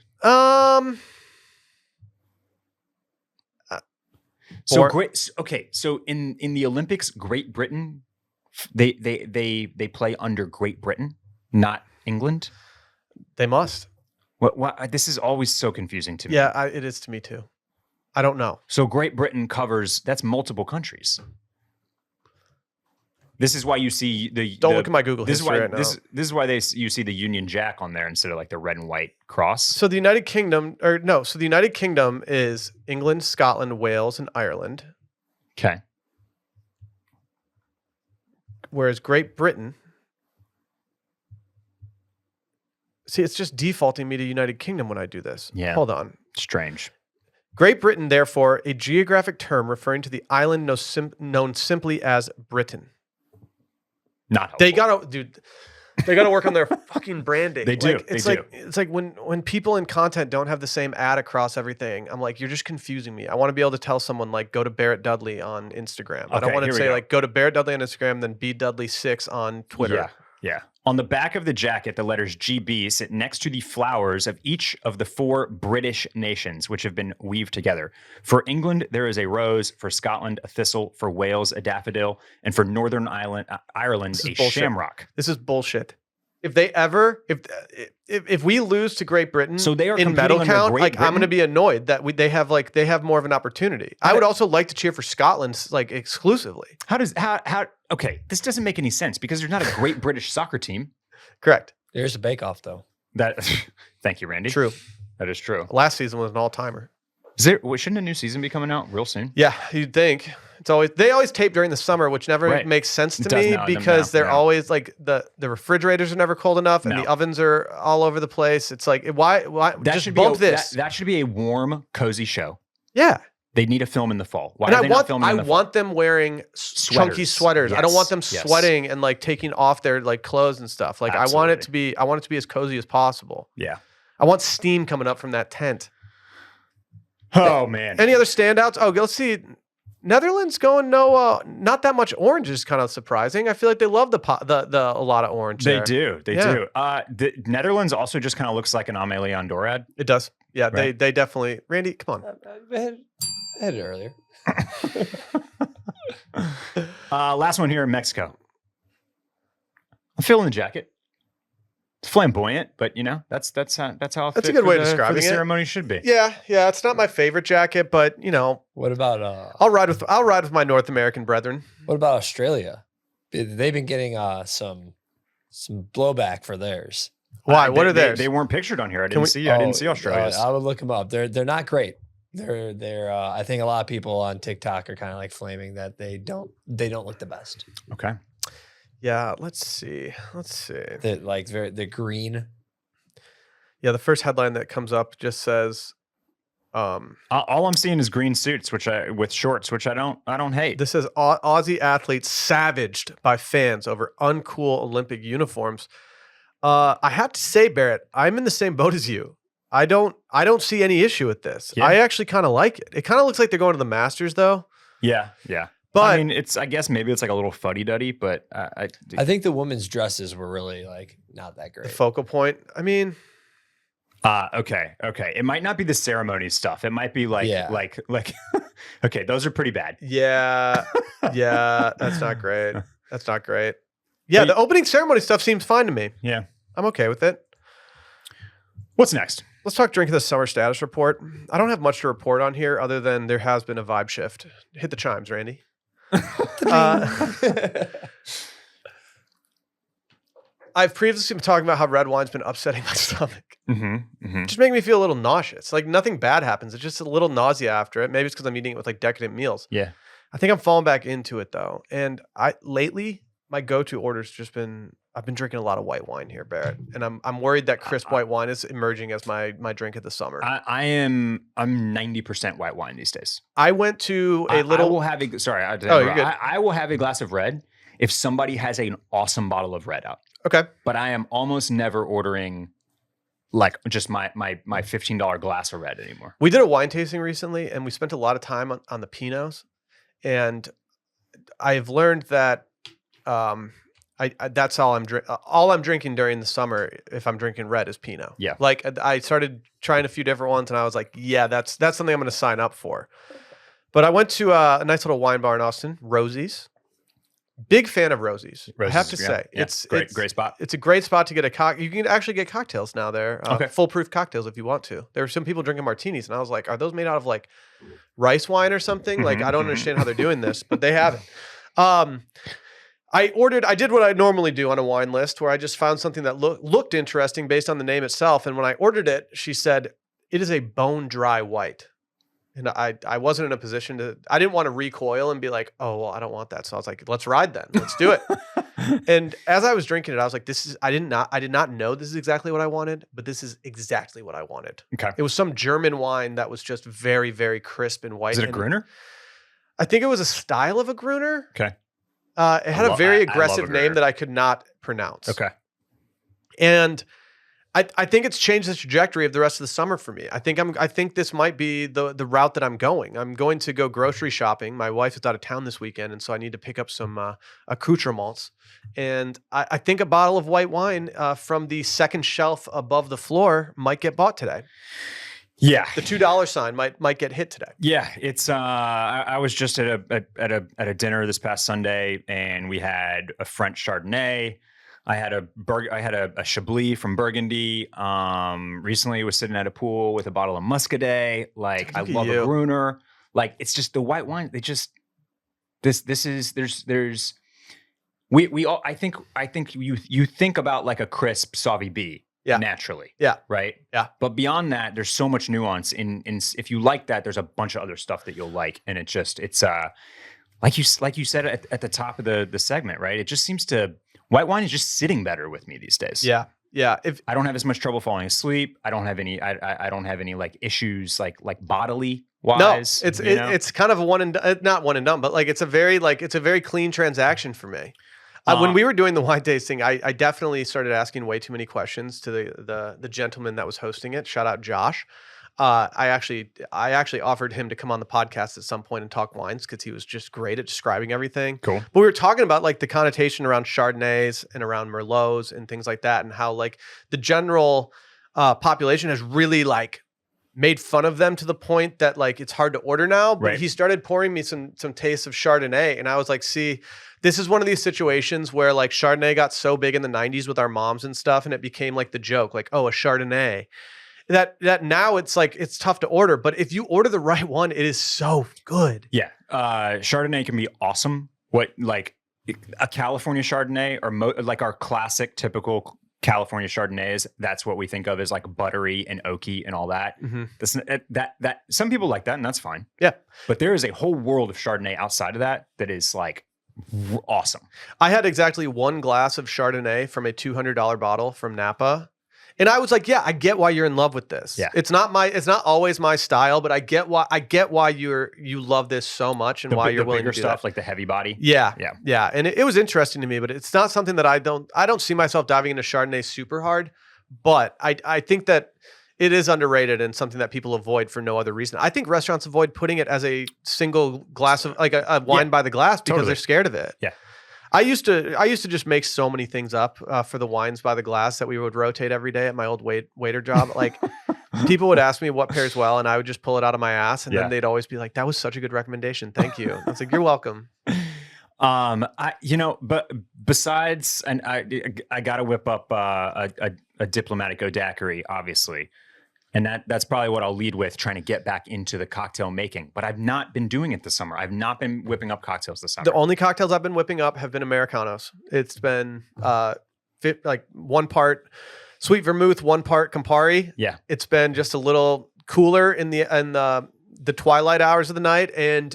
So great. Okay. So in the Olympics, Great Britain, they play under Great Britain, not England. They must. What? This is always so confusing to me. Yeah, it is to me too. I don't know. So Great Britain that's multiple countries. This is why you see Don't look at my Google history right now. This is why you see the Union Jack on there instead of like the red and white cross. So the United Kingdom is England, Scotland, Wales, and Ireland. Okay. Whereas Great Britain, see, it's just defaulting me to United Kingdom when I do this. Yeah. Hold on. Strange. Great Britain, therefore, a geographic term referring to the island known simply as Britain. Not helpful. They gotta work on their fucking branding. They do. It's like when people in content don't have the same ad across everything. I'm like, you're just confusing me. I want to be able to tell someone like go to Barrett Dudley on Instagram. I don't want to say like go to Barrett Dudley on Instagram, then BDudley6 on Twitter. Yeah. On the back of the jacket, the letters GB sit next to the flowers of each of the 4 British nations, which have been weaved together. For England, there is a rose. For Scotland, a thistle. For Wales, a daffodil. And for Northern Ireland, a shamrock. This is bullshit. If we lose to Great Britain, so they are in medal count, I'm going to be annoyed that they have more of an opportunity. I would also like to cheer for Scotland exclusively. Okay, this doesn't make any sense because there's not a great British soccer team. Correct. There's a bake-off though. Thank you, Randy. True. That is true. Last season was an all-timer. Shouldn't a new season be coming out real soon? Yeah, you'd think. They always tape during the summer, which never makes sense to me because they're always like the refrigerators are never cold enough and the ovens are all over the place. It's like why just bump this? That should be a warm, cozy show. Yeah. They need a film in the fall. Why are they not filming in the fall? I want them wearing chunky sweaters. Yes. I don't want them sweating and like taking off their like clothes and stuff. Like I want it to be as cozy as possible. Yeah. I want steam coming up from that tent. Oh man. Any other standouts? Oh, let's see. Netherlands going not that much orange is kind of surprising. I feel like they love a lot of orange. They do. The Netherlands also just kind of looks like an Amélie Andorad. It does. Yeah, right? they definitely. Randy, come on. I had it earlier. Last one here in Mexico. I'm feeling the jacket. flamboyant, but that's how That's a good way of describing the it. ceremony should be. Yeah, it's not my favorite jacket, but What about I'll ride with my North American brethren. what about Australia? They've been getting some blowback for theirs. Why? What are theirs? They weren't pictured on here. I didn't see Australia's. I would look them up. They're not great. They're I think a lot of people on TikTok are kind of like flaming that they don't look the best. Okay. Yeah, let's see. They're like they're green. Yeah, the first headline that comes up just says all I'm seeing is green suits with shorts, which I don't hate. This says Aussie athletes savaged by fans over uncool Olympic uniforms. I have to say, Barrett, I'm in the same boat as you. I don't see any issue with this. Yeah. I actually kind of like it. It kind of looks like they're going to the Masters, though. Yeah. But I mean, I guess maybe it's like a little fuddy-duddy, but I think the women's dresses were really like not that great. The focal point. I mean, okay. It might not be the ceremony stuff. It might be like okay, those are pretty bad. yeah, that's not great. Yeah, the opening ceremony stuff seems fine to me. Yeah. I'm okay with it. What's next? Let's talk drink of the summer status report. I don't have much to report on here other than there has been a vibe shift. Hit the chimes, Randy. I've previously been talking about how red wine's been upsetting my stomach. Just making me feel a little nauseous. Like nothing bad happens. It's just a little nausea after it. Maybe it's because I'm eating it with like decadent meals. Yeah. I think I'm falling back into it though. And lately my go-to order's just been I've been drinking a lot of white wine here, Barrett, and I'm worried that crisp white wine is emerging as my drink of the summer. I'm 90% white wine these days. I went to a little. I will have a sorry. You're good. I will have a glass of red if somebody has an awesome bottle of red out. Okay, but I am almost never ordering like just my $15 glass of red anymore. We did a wine tasting recently, and we spent a lot of time on the Pinots, and I've learned that. That's all I'm drinking during the summer. If I'm drinking red, is Pinot. Yeah. Like I started trying a few different ones, and I was like, yeah, that's something I'm going to sign up for. But I went to a nice little wine bar in Austin, Rosie's. Big fan of Rosie's. I have to say, it's great spot. It's a great spot to get a cocktail. You can actually get cocktails now there, foolproof cocktails if you want to. There were some people drinking martinis, and I was like, are those made out of like rice wine or something? Like I don't understand how they're doing this, but they have it. I did what I normally do on a wine list where I just found something that looked interesting based on the name itself. And when I ordered it, she said, it is a bone dry white. And I wasn't in a position I didn't want to recoil and be like, oh, well, I don't want that. So I was like, let's ride then. Let's do it. And as I was drinking it, I was like, I did not know this is exactly what I wanted, but this is exactly what I wanted. Okay. It was some German wine that was just very, very crisp and white. Is it a Gruner? I think it was a style of a Gruner. Okay. It had a very aggressive name that I could not pronounce. Okay. And I think it's changed the trajectory of the rest of the summer for me. I think this might be the route that I'm going. I'm going to go grocery shopping. My wife is out of town this weekend, and so I need to pick up some accoutrements. And I think a bottle of white wine from the second shelf above the floor might get bought today. Yeah, the $2 sign might get hit today. Yeah, it's. I was just at a dinner this past Sunday, and we had a French Chardonnay. I had a Chablis from Burgundy. Recently was sitting at a pool with a bottle of Muscadet. Like I love a Gruner. Like it's just the white wine. They just there's we all I think you think about like a crisp Sauvi B. Yeah. Naturally. Yeah. Right. Yeah. But beyond that, there's so much nuance in if you like that, there's a bunch of other stuff that you'll like. And it's like you said at the top of the segment, right? It just seems white wine is just sitting better with me these days. Yeah. Yeah. If I don't have as much trouble falling asleep, I don't have any like issues like bodily wise. No, it's kind of not one and done, but like it's a very clean transaction for me. When we were doing the wine tasting, I definitely started asking way too many questions to the gentleman that was hosting it. Shout out Josh. I actually offered him to come on the podcast at some point and talk wines because he was just great at describing everything. Cool. But we were talking about like the connotation around Chardonnays and around Merlots and things like that, and how like the general population has really like made fun of them to the point that like it's hard to order now. But Right. he started pouring me some tastes of Chardonnay, and I was like, see, this is one of these situations where like Chardonnay got so big in the 90s with our moms and stuff, and it became like the joke, like, oh, a Chardonnay. That now it's like it's tough to order, but if you order the right one, it is so good. Yeah. Chardonnay can be awesome. What like a California Chardonnay or like our classic typical California Chardonnays, that's what we think of as like buttery and oaky and all that. That some people like that, and that's fine. Yeah. But there is a whole world of Chardonnay outside of that is like awesome. I had exactly one glass of Chardonnay from a $200 bottle from Napa. And I was like, yeah, I get why you're in love with this. Yeah. It's not always my style, but I get why you love this so much and why you're willing to do stuff that. like the heavy body. Yeah. Yeah. Yeah. And it was interesting to me, but it's not something that I don't see myself diving into Chardonnay super hard, but I think that it is underrated and something that people avoid for no other reason. I think restaurants avoid putting it as a single glass of like a wine by the glass because Totally. they're scared of it. Yeah. I used to just make so many things up for the wines by the glass that we would rotate every day at my old waiter job. Like people would ask me what pairs well, and I would just pull it out of my ass, and then they'd always be like, "That was such a good recommendation, thank you." I was like, "You're welcome." But besides, and I got to whip up a diplomatic Eau daiquiri, obviously. And that's probably what I'll lead with, trying to get back into the cocktail making. But I've not been doing it this summer. I've not been whipping up cocktails this summer. The only cocktails I've been whipping up have been Americanos. It's been like 1 part sweet vermouth, 1 part Campari. Yeah. It's been just a little cooler in the twilight hours of the night, and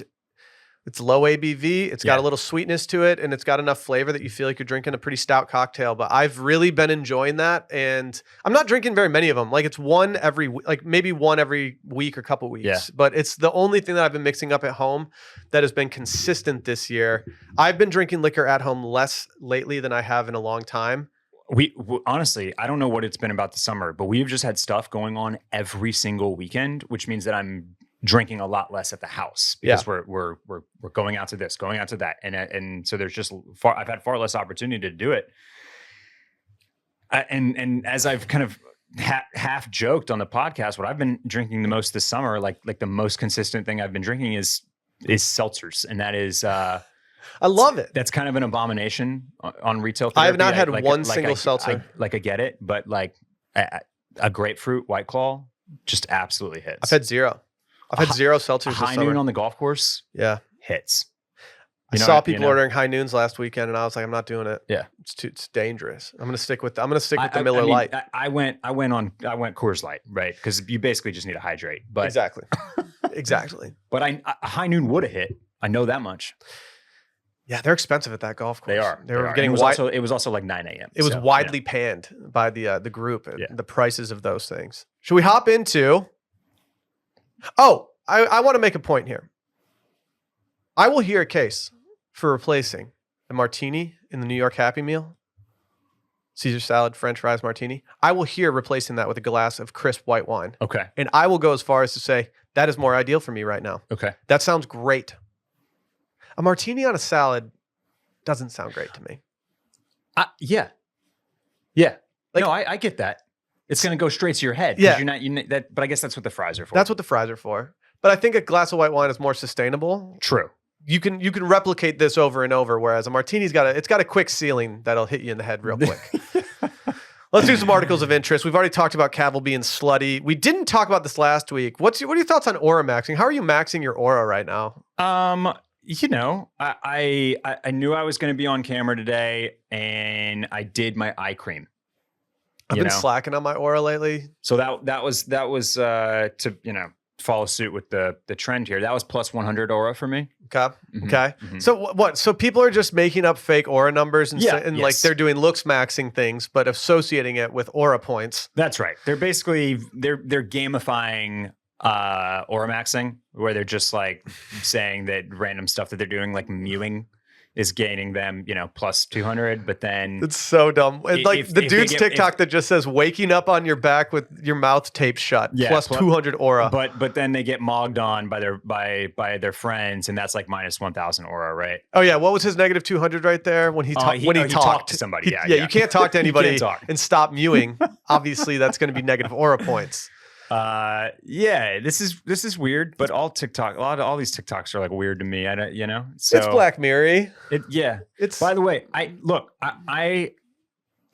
it's low ABV. It's got a little sweetness to it, and it's got enough flavor that you feel like you're drinking a pretty stout cocktail. But I've really been enjoying that, and I'm not drinking very many of them. Like it's maybe one every week or couple weeks. Yeah. But it's the only thing that I've been mixing up at home that has been consistent this year. I've been drinking liquor at home less lately than I have in a long time. We honestly, I don't know what it's been about the summer, but we've just had stuff going on every single weekend, which means that I'm drinking a lot less at the house because we're going out to this, going out to that, and so there's just I've had far less opportunity to do it. And as I've kind of half joked on the podcast, what I've been drinking the most this summer, like the most consistent thing I've been drinking is seltzers, and that is. I love it. That's kind of an abomination on retail therapy. I have not had one single seltzer. I get it, but like a grapefruit White Claw just absolutely hits. I've had zero. I've had zero seltzers this High summer. Noon on the golf course. Yeah. Hits. I saw people ordering High Noons last weekend, and I was like, I'm not doing it. Yeah. It's dangerous. I'm gonna stick with the Miller Lite. I went Coors Light, right? Because you basically just need to hydrate. But Exactly. But a High Noon would have hit. I know that much. Yeah, they're expensive at that golf course. They are. They were are. getting it was also like 9 a.m. It was widely panned by the group and the prices of those things. Should we hop into? Oh, I want to make a point here. I will hear a case for replacing a martini in the New York Happy Meal, Caesar salad, French fries, martini. I will hear replacing that with a glass of crisp white wine. Okay. And I will go as far as to say that is more ideal for me right now. Okay. That sounds great. A martini on a salad doesn't sound great to me. Yeah. Like, no, I get that. It's going to go straight to your head. Yeah. But I guess that's what the fries are for. That's what the fries are for. But I think a glass of white wine is more sustainable. True. You can replicate this over and over, whereas a martini's got a quick ceiling that'll hit you in the head real quick. Let's do some articles of interest. We've already talked about Cavill being slutty. We didn't talk about this last week. What are your thoughts on Auramaxxing? How are you maxing your aura right now? I knew I was going to be on camera today, and I did my eye cream. I've been slacking on my aura lately. So that was to follow suit with the trend here. That was plus 100 aura for me. Okay. Mm-hmm. Okay. Mm-hmm. So what? So people are just making up fake aura numbers and like they're doing looks maxing things, but associating it with aura points. That's right. They're basically they're gamifying Auramaxxing, where they're just like saying that random stuff that they're doing, like mewing, is gaining them, plus 200. But then it's so dumb. The dude's TikTok that just says waking up on your back with your mouth taped shut, plus 200 aura. But then they get mogged on by their friends, and that's like minus 1,000 aura, right? Oh yeah, what was his negative 200 right there when he talked to somebody? You can't talk to anybody and stop mewing. Obviously, that's going to be negative aura points. Yeah, this is weird, but all these TikToks are like weird to me. I don't, so It's Black Mirror. It's by the way,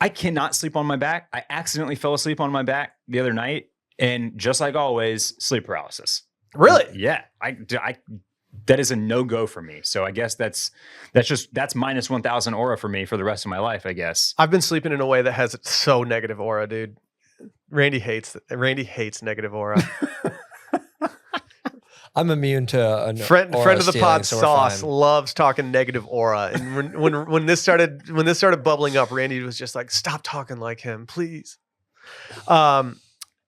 I cannot sleep on my back. I accidentally fell asleep on my back the other night, and just like always, sleep paralysis. Really? Yeah. That is a no-go for me. So I guess that's minus 1,000 aura for me for the rest of my life, I guess. I've been sleeping in a way that has so negative aura, dude. Randy hates negative aura. I'm immune to a friend of the pod, so Sauce, loves talking negative aura. And when this started bubbling up, Randy was just like, "Stop talking like him, please."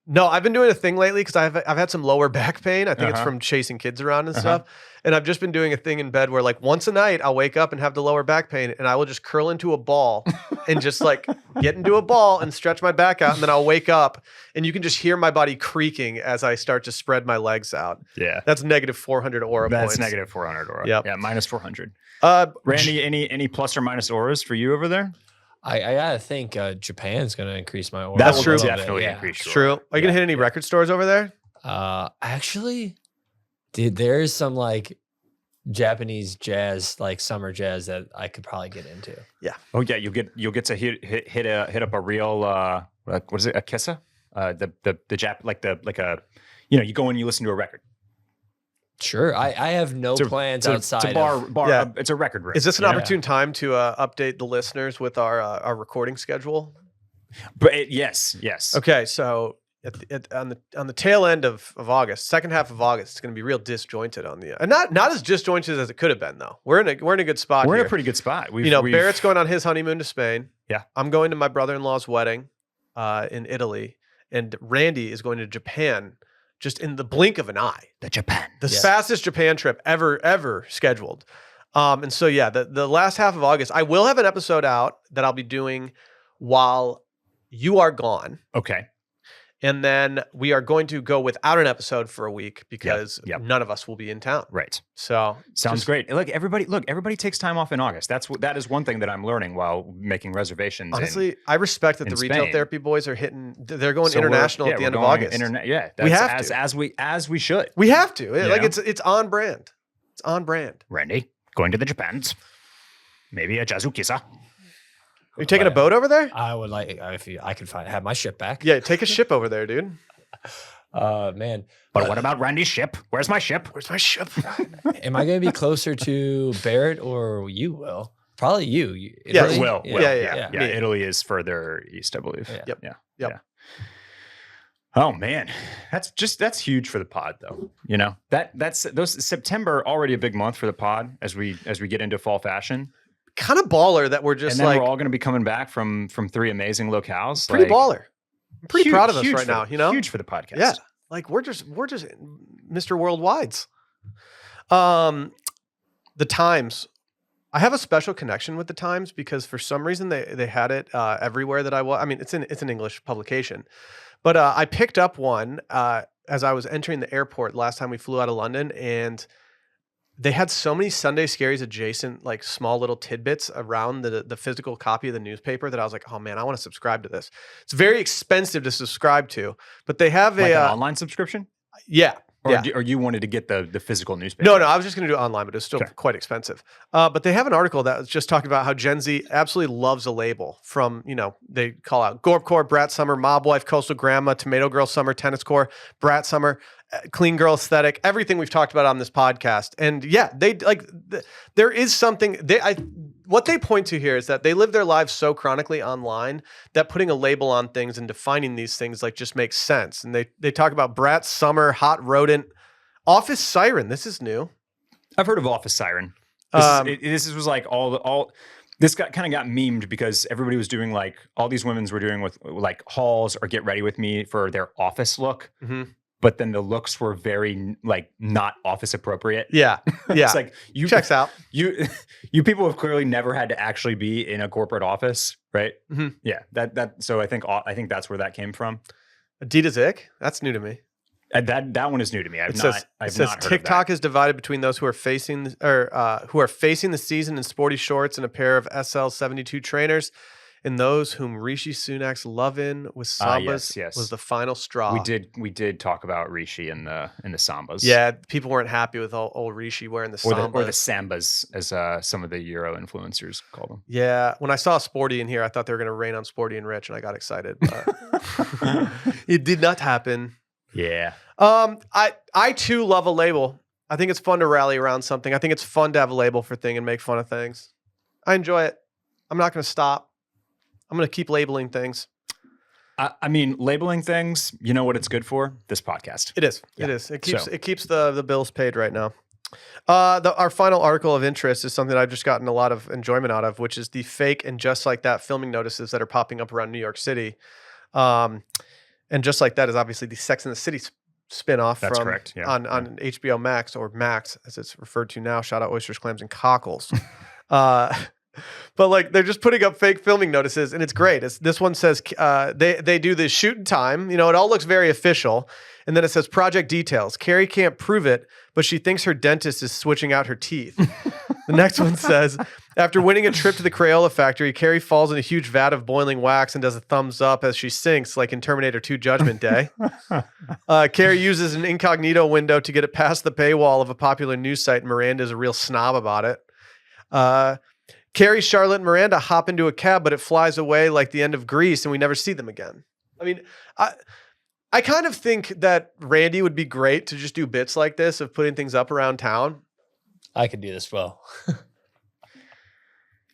No, I've been doing a thing lately because I've had some lower back pain. I think it's from chasing kids around and stuff. And I've just been doing a thing in bed where like once a night I'll wake up and have the lower back pain, and I will just curl into a ball and just like get into a ball and stretch my back out, and then I'll wake up and you can just hear my body creaking as I start to spread my legs out. Yeah, that's negative 400 aura points. That's negative 400 aura. Yep. Yeah, minus 400. Randy, any plus or minus auras for you over there? I gotta think Japan's gonna increase my aura. That's true. Definitely increase. It's true. Are you gonna hit any record stores over there? Actually, dude, there's some like Japanese jazz, like summer jazz that I could probably get into. Yeah. Oh yeah, you'll get to hit up a real what is it, a kissa? The Jap like a you go and you listen to a record. Sure, I have no plans outside. It's a bar. Yeah. It's a record ring. Is this an opportune time to update the listeners with our recording schedule? But yes. Okay, so on the tail end of August, second half of August, it's going to be real disjointed on the and not as disjointed as it could have been though. We're in a good spot. We're here. in a pretty good spot. Barrett's going on his honeymoon to Spain. Yeah, I'm going to my brother-in-law's wedding in Italy, and Randy is going to Japan. Just in the blink of an eye. The fastest Japan trip ever scheduled. And so, the last half of August, I will have an episode out that I'll be doing while you are gone. Okay. And then we are going to go without an episode for a week because none of us will be in town. Right. So sounds great. Look, everybody takes time off in August. That is one thing that I'm learning while making reservations. Honestly, I respect that the retail Spain. Therapy boys are they're going international at the end of August. We have to. As we should. We have to. It's on brand. It's on brand. Randy, going to the Japans. Maybe a Jazukisa. Are you taking a boat over there? I would like if I could have my ship back. Yeah, take a ship over there, dude. Man. But what about Randy's ship? Where's my ship? Am I going to be closer to Barrett or you, Will? Probably you. Yes, Will. Yeah. Italy is further east, I believe. Yeah. Yep. Oh man, that's huge for the pod, though. That's September already a big month for the pod as we get into fall fashion. Kind of baller that we're just and then we're all going to be coming back from 3 amazing locales. Pretty baller. I'm pretty proud of us right now. Huge for the podcast. Yeah, like we're just Mr. Worldwides. The Times. I have a special connection with the Times because for some reason they had it everywhere that I was. I mean, it's an English publication, but I picked up one as I was entering the airport last time we flew out of London, and they had so many Sunday Scaries adjacent, like small little tidbits around the physical copy of the newspaper that I was like, oh man, I want to subscribe to this. It's very expensive to subscribe to, but they have an online subscription. Yeah. Or you wanted to get the physical newspaper? No, I was just going to do it online, but it was still quite expensive. But they have an article that was just talking about how Gen Z absolutely loves a label from, they call out Gorpcore, Brat Summer, Mob Wife, Coastal Grandma, Tomato Girl Summer, Tennis Core, Brat Summer, Clean Girl Aesthetic, everything we've talked about on this podcast. And there is something what they point to here is that they live their lives so chronically online that putting a label on things and defining these things just makes sense. And they talk about Brat Summer, Hot Rodent, Office Siren. This is new. I've heard of Office Siren. This was like all. This kind of got memed because everybody was doing all these women's were doing with hauls or get ready with me for their office look. Mm-hmm. But then the looks were very not office appropriate. Yeah. It's like you checks out. You people have clearly never had to actually be in a corporate office, right? Mm-hmm. Yeah. So I think that's where that came from. Adidas Ick. That's new to me. That one is new to me. It says TikTok is divided between those who are facing the season in sporty shorts and a pair of SL72 trainers, and those whom Rishi Sunak's love-in with Sambas yes. was the final straw. We did talk about Rishi in the Sambas. Yeah, people weren't happy with old Rishi wearing the Sambas. Or the Sambas, as some of the Euro influencers call them. Yeah, when I saw Sporty in here, I thought they were going to rain on Sporty and Rich, and I got excited. But it did not happen. Yeah. I too love a label. I think it's fun to rally around something. I think it's fun to have a label for thing and make fun of things. I enjoy it. I'm not going to stop. I'm going to keep labeling things. I mean, labeling things, you know what it's good for? This podcast. It is. Yeah. It is. It keeps the bills paid right now. Our final article of interest is something I've just gotten a lot of enjoyment out of, which is the fake and just like that filming notices that are popping up around New York City. And just like that is obviously the Sex and the City spinoff That's from correct. Yeah. on HBO Max, or Max as it's referred to now. Shout out Oysters, Clams, and Cockles. But like they're just putting up fake filming notices, and it's great. This one says they do the shoot and time. You know, it all looks very official, and then it says project details. Carrie can't prove it, but she thinks her dentist is switching out her teeth. The next one says, after winning a trip to the Crayola factory, Carrie falls in a huge vat of boiling wax and does a thumbs up as she sinks, like in Terminator 2 Judgment Day. Carrie uses an incognito window to get it past the paywall of a popular news site, and Miranda is a real snob about it. Carrie, Charlotte, and Miranda hop into a cab, but it flies away like the end of Grease, and we never see them again. I mean, I kind of think that Randy would be great to just do bits like this of putting things up around town. I could do this well.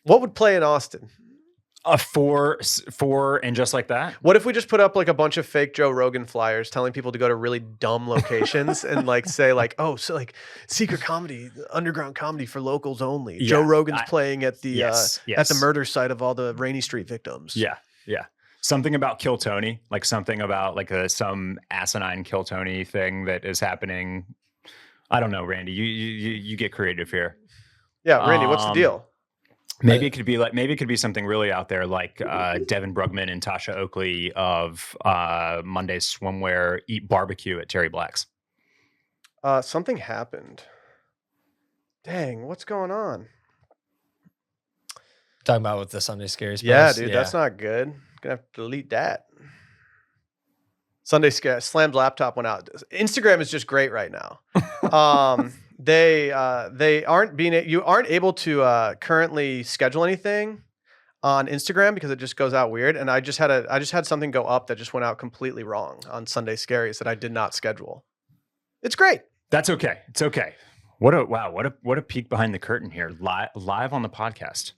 What would play in Austin? For and just like that. What if we just put up like a bunch of fake Joe Rogan flyers telling people to go to really dumb locations and like say like, oh, so like secret comedy, underground comedy for locals only. Yeah, Joe Rogan's playing at the yes. at the murder site of all the Rainy Street victims. Yeah. Something about Kill Tony, like something about like some asinine Kill Tony thing that is happening. I don't know, Randy. You get creative here. Yeah, Randy, what's the deal? Maybe it could be something really out there, like Devin Brugman and Tasha Oakley of Monday Swimwear eat barbecue at Terry Black's. Something happened. Dang, what's going on? Talking about with the Sunday Scaries. Yeah, post? dude, that's not good. Gonna have to delete that. Sunday Scare Slam's laptop went out. Instagram is just great right now. They you aren't able to currently schedule anything on Instagram because it just goes out weird. And I just had something go up that just went out completely wrong on Sunday Scaries that I did not schedule. It's great. That's okay. It's okay. What a peek behind the curtain here, live on the podcast.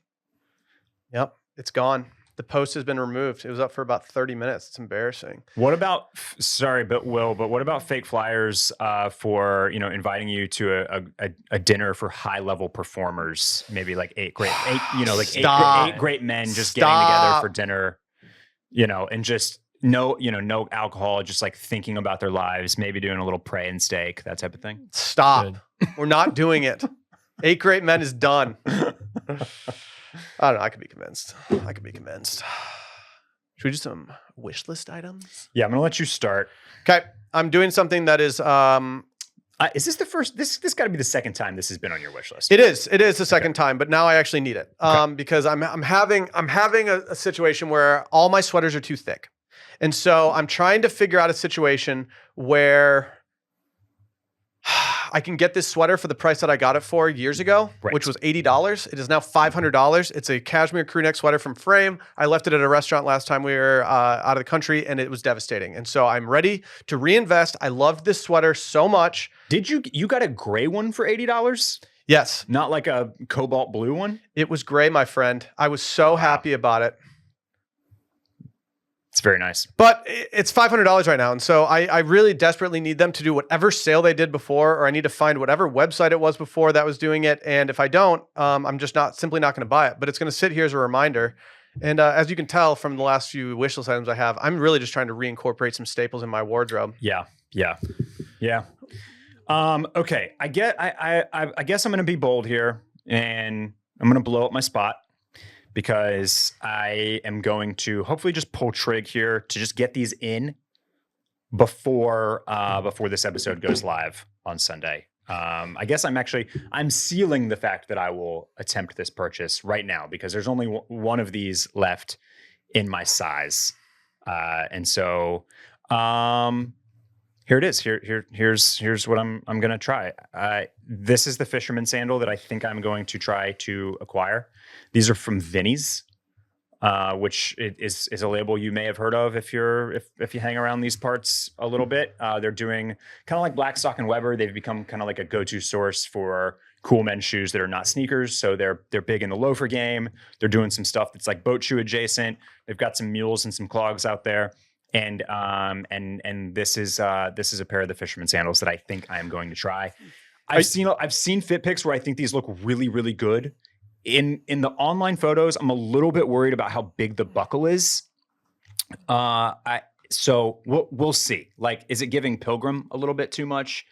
Yep, it's gone. The post has been removed. It was up for about 30 minutes. It's embarrassing. What about, but what about fake flyers for, inviting you to a dinner for high level performers? Maybe like eight great men just getting together for dinner, and just no alcohol, just like thinking about their lives, maybe doing a little pray and steak, that type of thing. Stop. Good. We're not doing it. 8 great men is done. I don't know. I could be convinced. Should we do some wish list items? Yeah, I'm gonna let you start. Okay, I'm doing something that is. Is this the first? This got to be the second time this has been on your wish list. It is. It is the second time, but now I actually need it because I'm having a situation where all my sweaters are too thick, and so I'm trying to figure out a situation where I can get this sweater for the price that I got it for years ago, which was $80. It is now $500. It's a cashmere crew neck sweater from Frame. I left it at a restaurant last time we were out of the country, and it was devastating. And so I'm ready to reinvest. I loved this sweater so much. Did you got a gray one for $80? Yes. Not like a cobalt blue one? It was gray, my friend. I was so happy about it. It's very nice. But it's $500 right now. And so I really desperately need them to do whatever sale they did before, or I need to find whatever website it was before that was doing it. And if I don't, I'm just simply not going to buy it. But it's going to sit here as a reminder. And as you can tell from the last few wish list items I have, I'm really just trying to reincorporate some staples in my wardrobe. Yeah. Okay. I guess I'm going to be bold here, and I'm going to blow up my spot, because I am going to hopefully just pull trig here to just get these in before this episode goes live on Sunday. I guess I'm sealing the fact that I will attempt this purchase right now, because there's only one of these left in my size. And so here it is. Here's what I'm gonna try. This is the fisherman sandal that I think I'm going to try to acquire. These are from Vinny's, which is a label you may have heard of if you hang around these parts a little bit. They're doing kind of like Blackstock and Weber. They've become kind of like a go-to source for cool men's shoes that are not sneakers. So they're big in the loafer game. They're doing some stuff that's like boat shoe adjacent. They've got some mules and some clogs out there. And this is a pair of the fisherman sandals that I think I am going to try. I've seen fit pics where I think these look really, really good. In the online photos, I'm a little bit worried about how big the buckle is. So we'll see. Like, is it giving Pilgrim a little bit too much?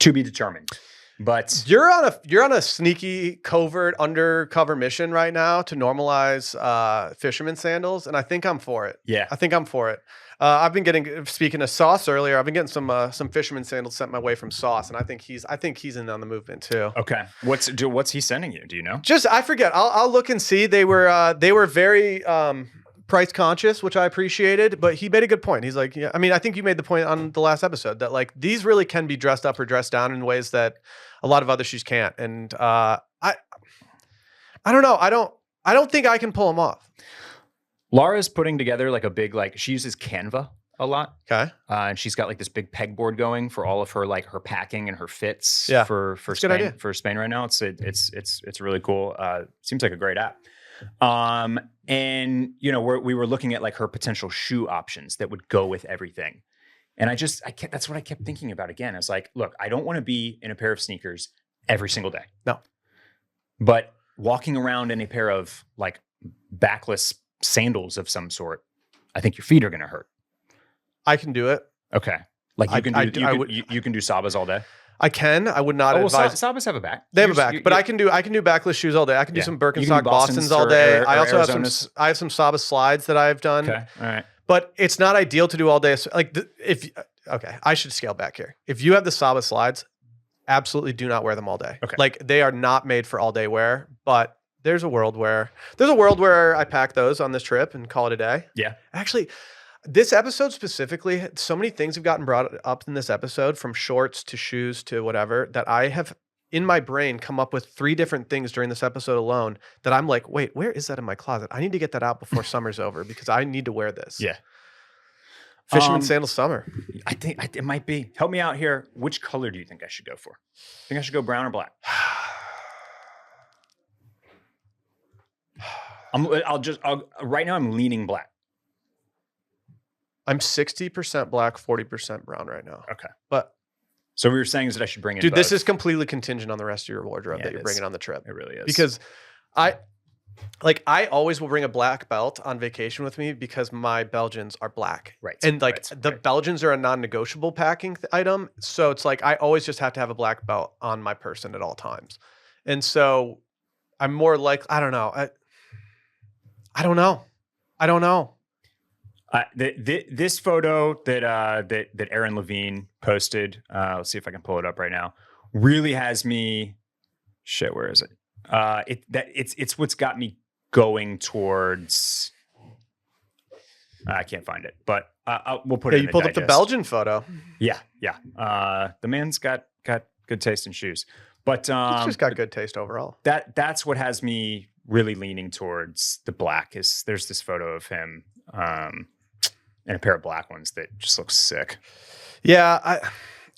To be determined. But you're on a sneaky, covert, undercover mission right now to normalize fisherman sandals, and I think I'm for it. Yeah, I think I'm for it. I've been getting, speaking of Sauce earlier, I've been getting some fisherman sandals sent my way from Sauce, and I think he's in on the movement too. Okay, what's he sending you? Do you know? Just I forget. I'll look and see. They were very price conscious, which I appreciated, but he made a good point. He's like, yeah, I mean, I think you made the point on the last episode that like these really can be dressed up or dressed down in ways that a lot of other shoes can't. And I don't know. I don't think I can pull them off. Laura's putting together like a big, like she uses Canva a lot. Okay. And she's got like this big pegboard going for all of her, like her packing and her fits for That's Spain, a good idea. for Spain right now. It's really cool. Seems like a great app. And you know, we were looking at like her potential shoe options that would go with everything. And that's what I kept thinking about again. I was like, look, I don't want to be in a pair of sneakers every single day. No. But walking around in a pair of like backless sandals of some sort, I think your feet are going to hurt. I can do it. Okay. Like you can do Sabas all day. I can. I would not advise. Sabas have a back. They have a back, but I can do backless shoes all day. I can do some Birkenstock Bostons all day. I also have some Saba slides that I've done. Okay. All right. But it's not ideal to do all day. Like I should scale back here. If you have the Saba slides, absolutely do not wear them all day. Okay. Like they are not made for all day wear, but there's a world where I pack those on this trip and call it a day. Yeah. Actually, this episode specifically, so many things have gotten brought up in this episode, from shorts to shoes to whatever, that I have in my brain come up with 3 different things during this episode alone that I'm like, wait, where is that in my closet? I need to get that out before summer's over because I need to wear this. Yeah. Fisherman sandal summer. I think it might be. Help me out here. Which color do you think I should go for? Think I should go brown or black? Right now I'm leaning black. I'm 60% black, 40% brown right now. Okay. But so we were saying is that I should bring in dude, this both. is completely contingent on the rest of your wardrobe that you're bringing on the trip. It really is. Because I always will bring a black belt on vacation with me because my Belgians are black. Right. And the Belgians are a non-negotiable packing item. So it's like I always just have to have a black belt on my person at all times. And so I'm more like, I don't know. I don't know. This photo that Aaron Levine posted, let's see if I can pull it up right now, really has me. Shit, where is it? It's what's got me going towards. I can't find it, but we'll put it. Yeah, in you pulled up the Belgian photo. Yeah. The man's got good taste in shoes, but He's just got good taste overall. That's what has me really leaning towards the black. Is there's this photo of him. And a pair of black ones that just looks sick. Yeah,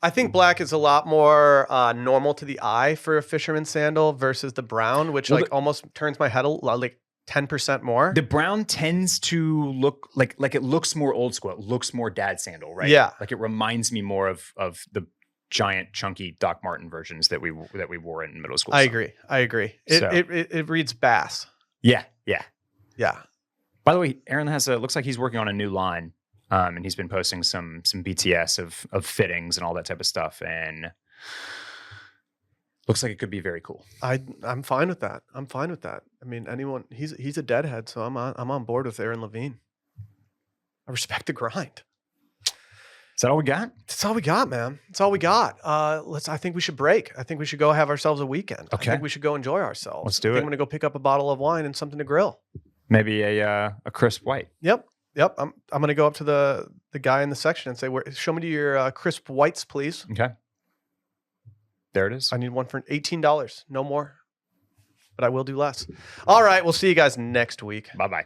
I think black is a lot more normal to the eye for a fisherman sandal versus the brown, which almost turns my head like 10% more. The brown tends to look like it looks more old school. It looks more dad sandal, right? Yeah. Like it reminds me more of the giant chunky Doc Marten versions that we wore in middle school. I agree. It reads bass. Yeah. By the way, Aaron looks like he's working on a new line, and he's been posting some BTS of fittings and all that type of stuff, and looks like it could be very cool. I'm fine with that. I mean, he's a deadhead, so I'm on board with Aaron Levine. I respect the grind. Is that all we got? That's all we got, man. That's all we got. I think we should break. I think we should go have ourselves a weekend. Okay. I think we should go enjoy ourselves. Let's do it. I'm going to go pick up a bottle of wine and something to grill. Maybe a crisp white. Yep. I'm gonna go up to the guy in the section and say, show me your crisp whites, please. Okay. There it is. I need one for $18. No more. But I will do less. All right. We'll see you guys next week. Bye-bye.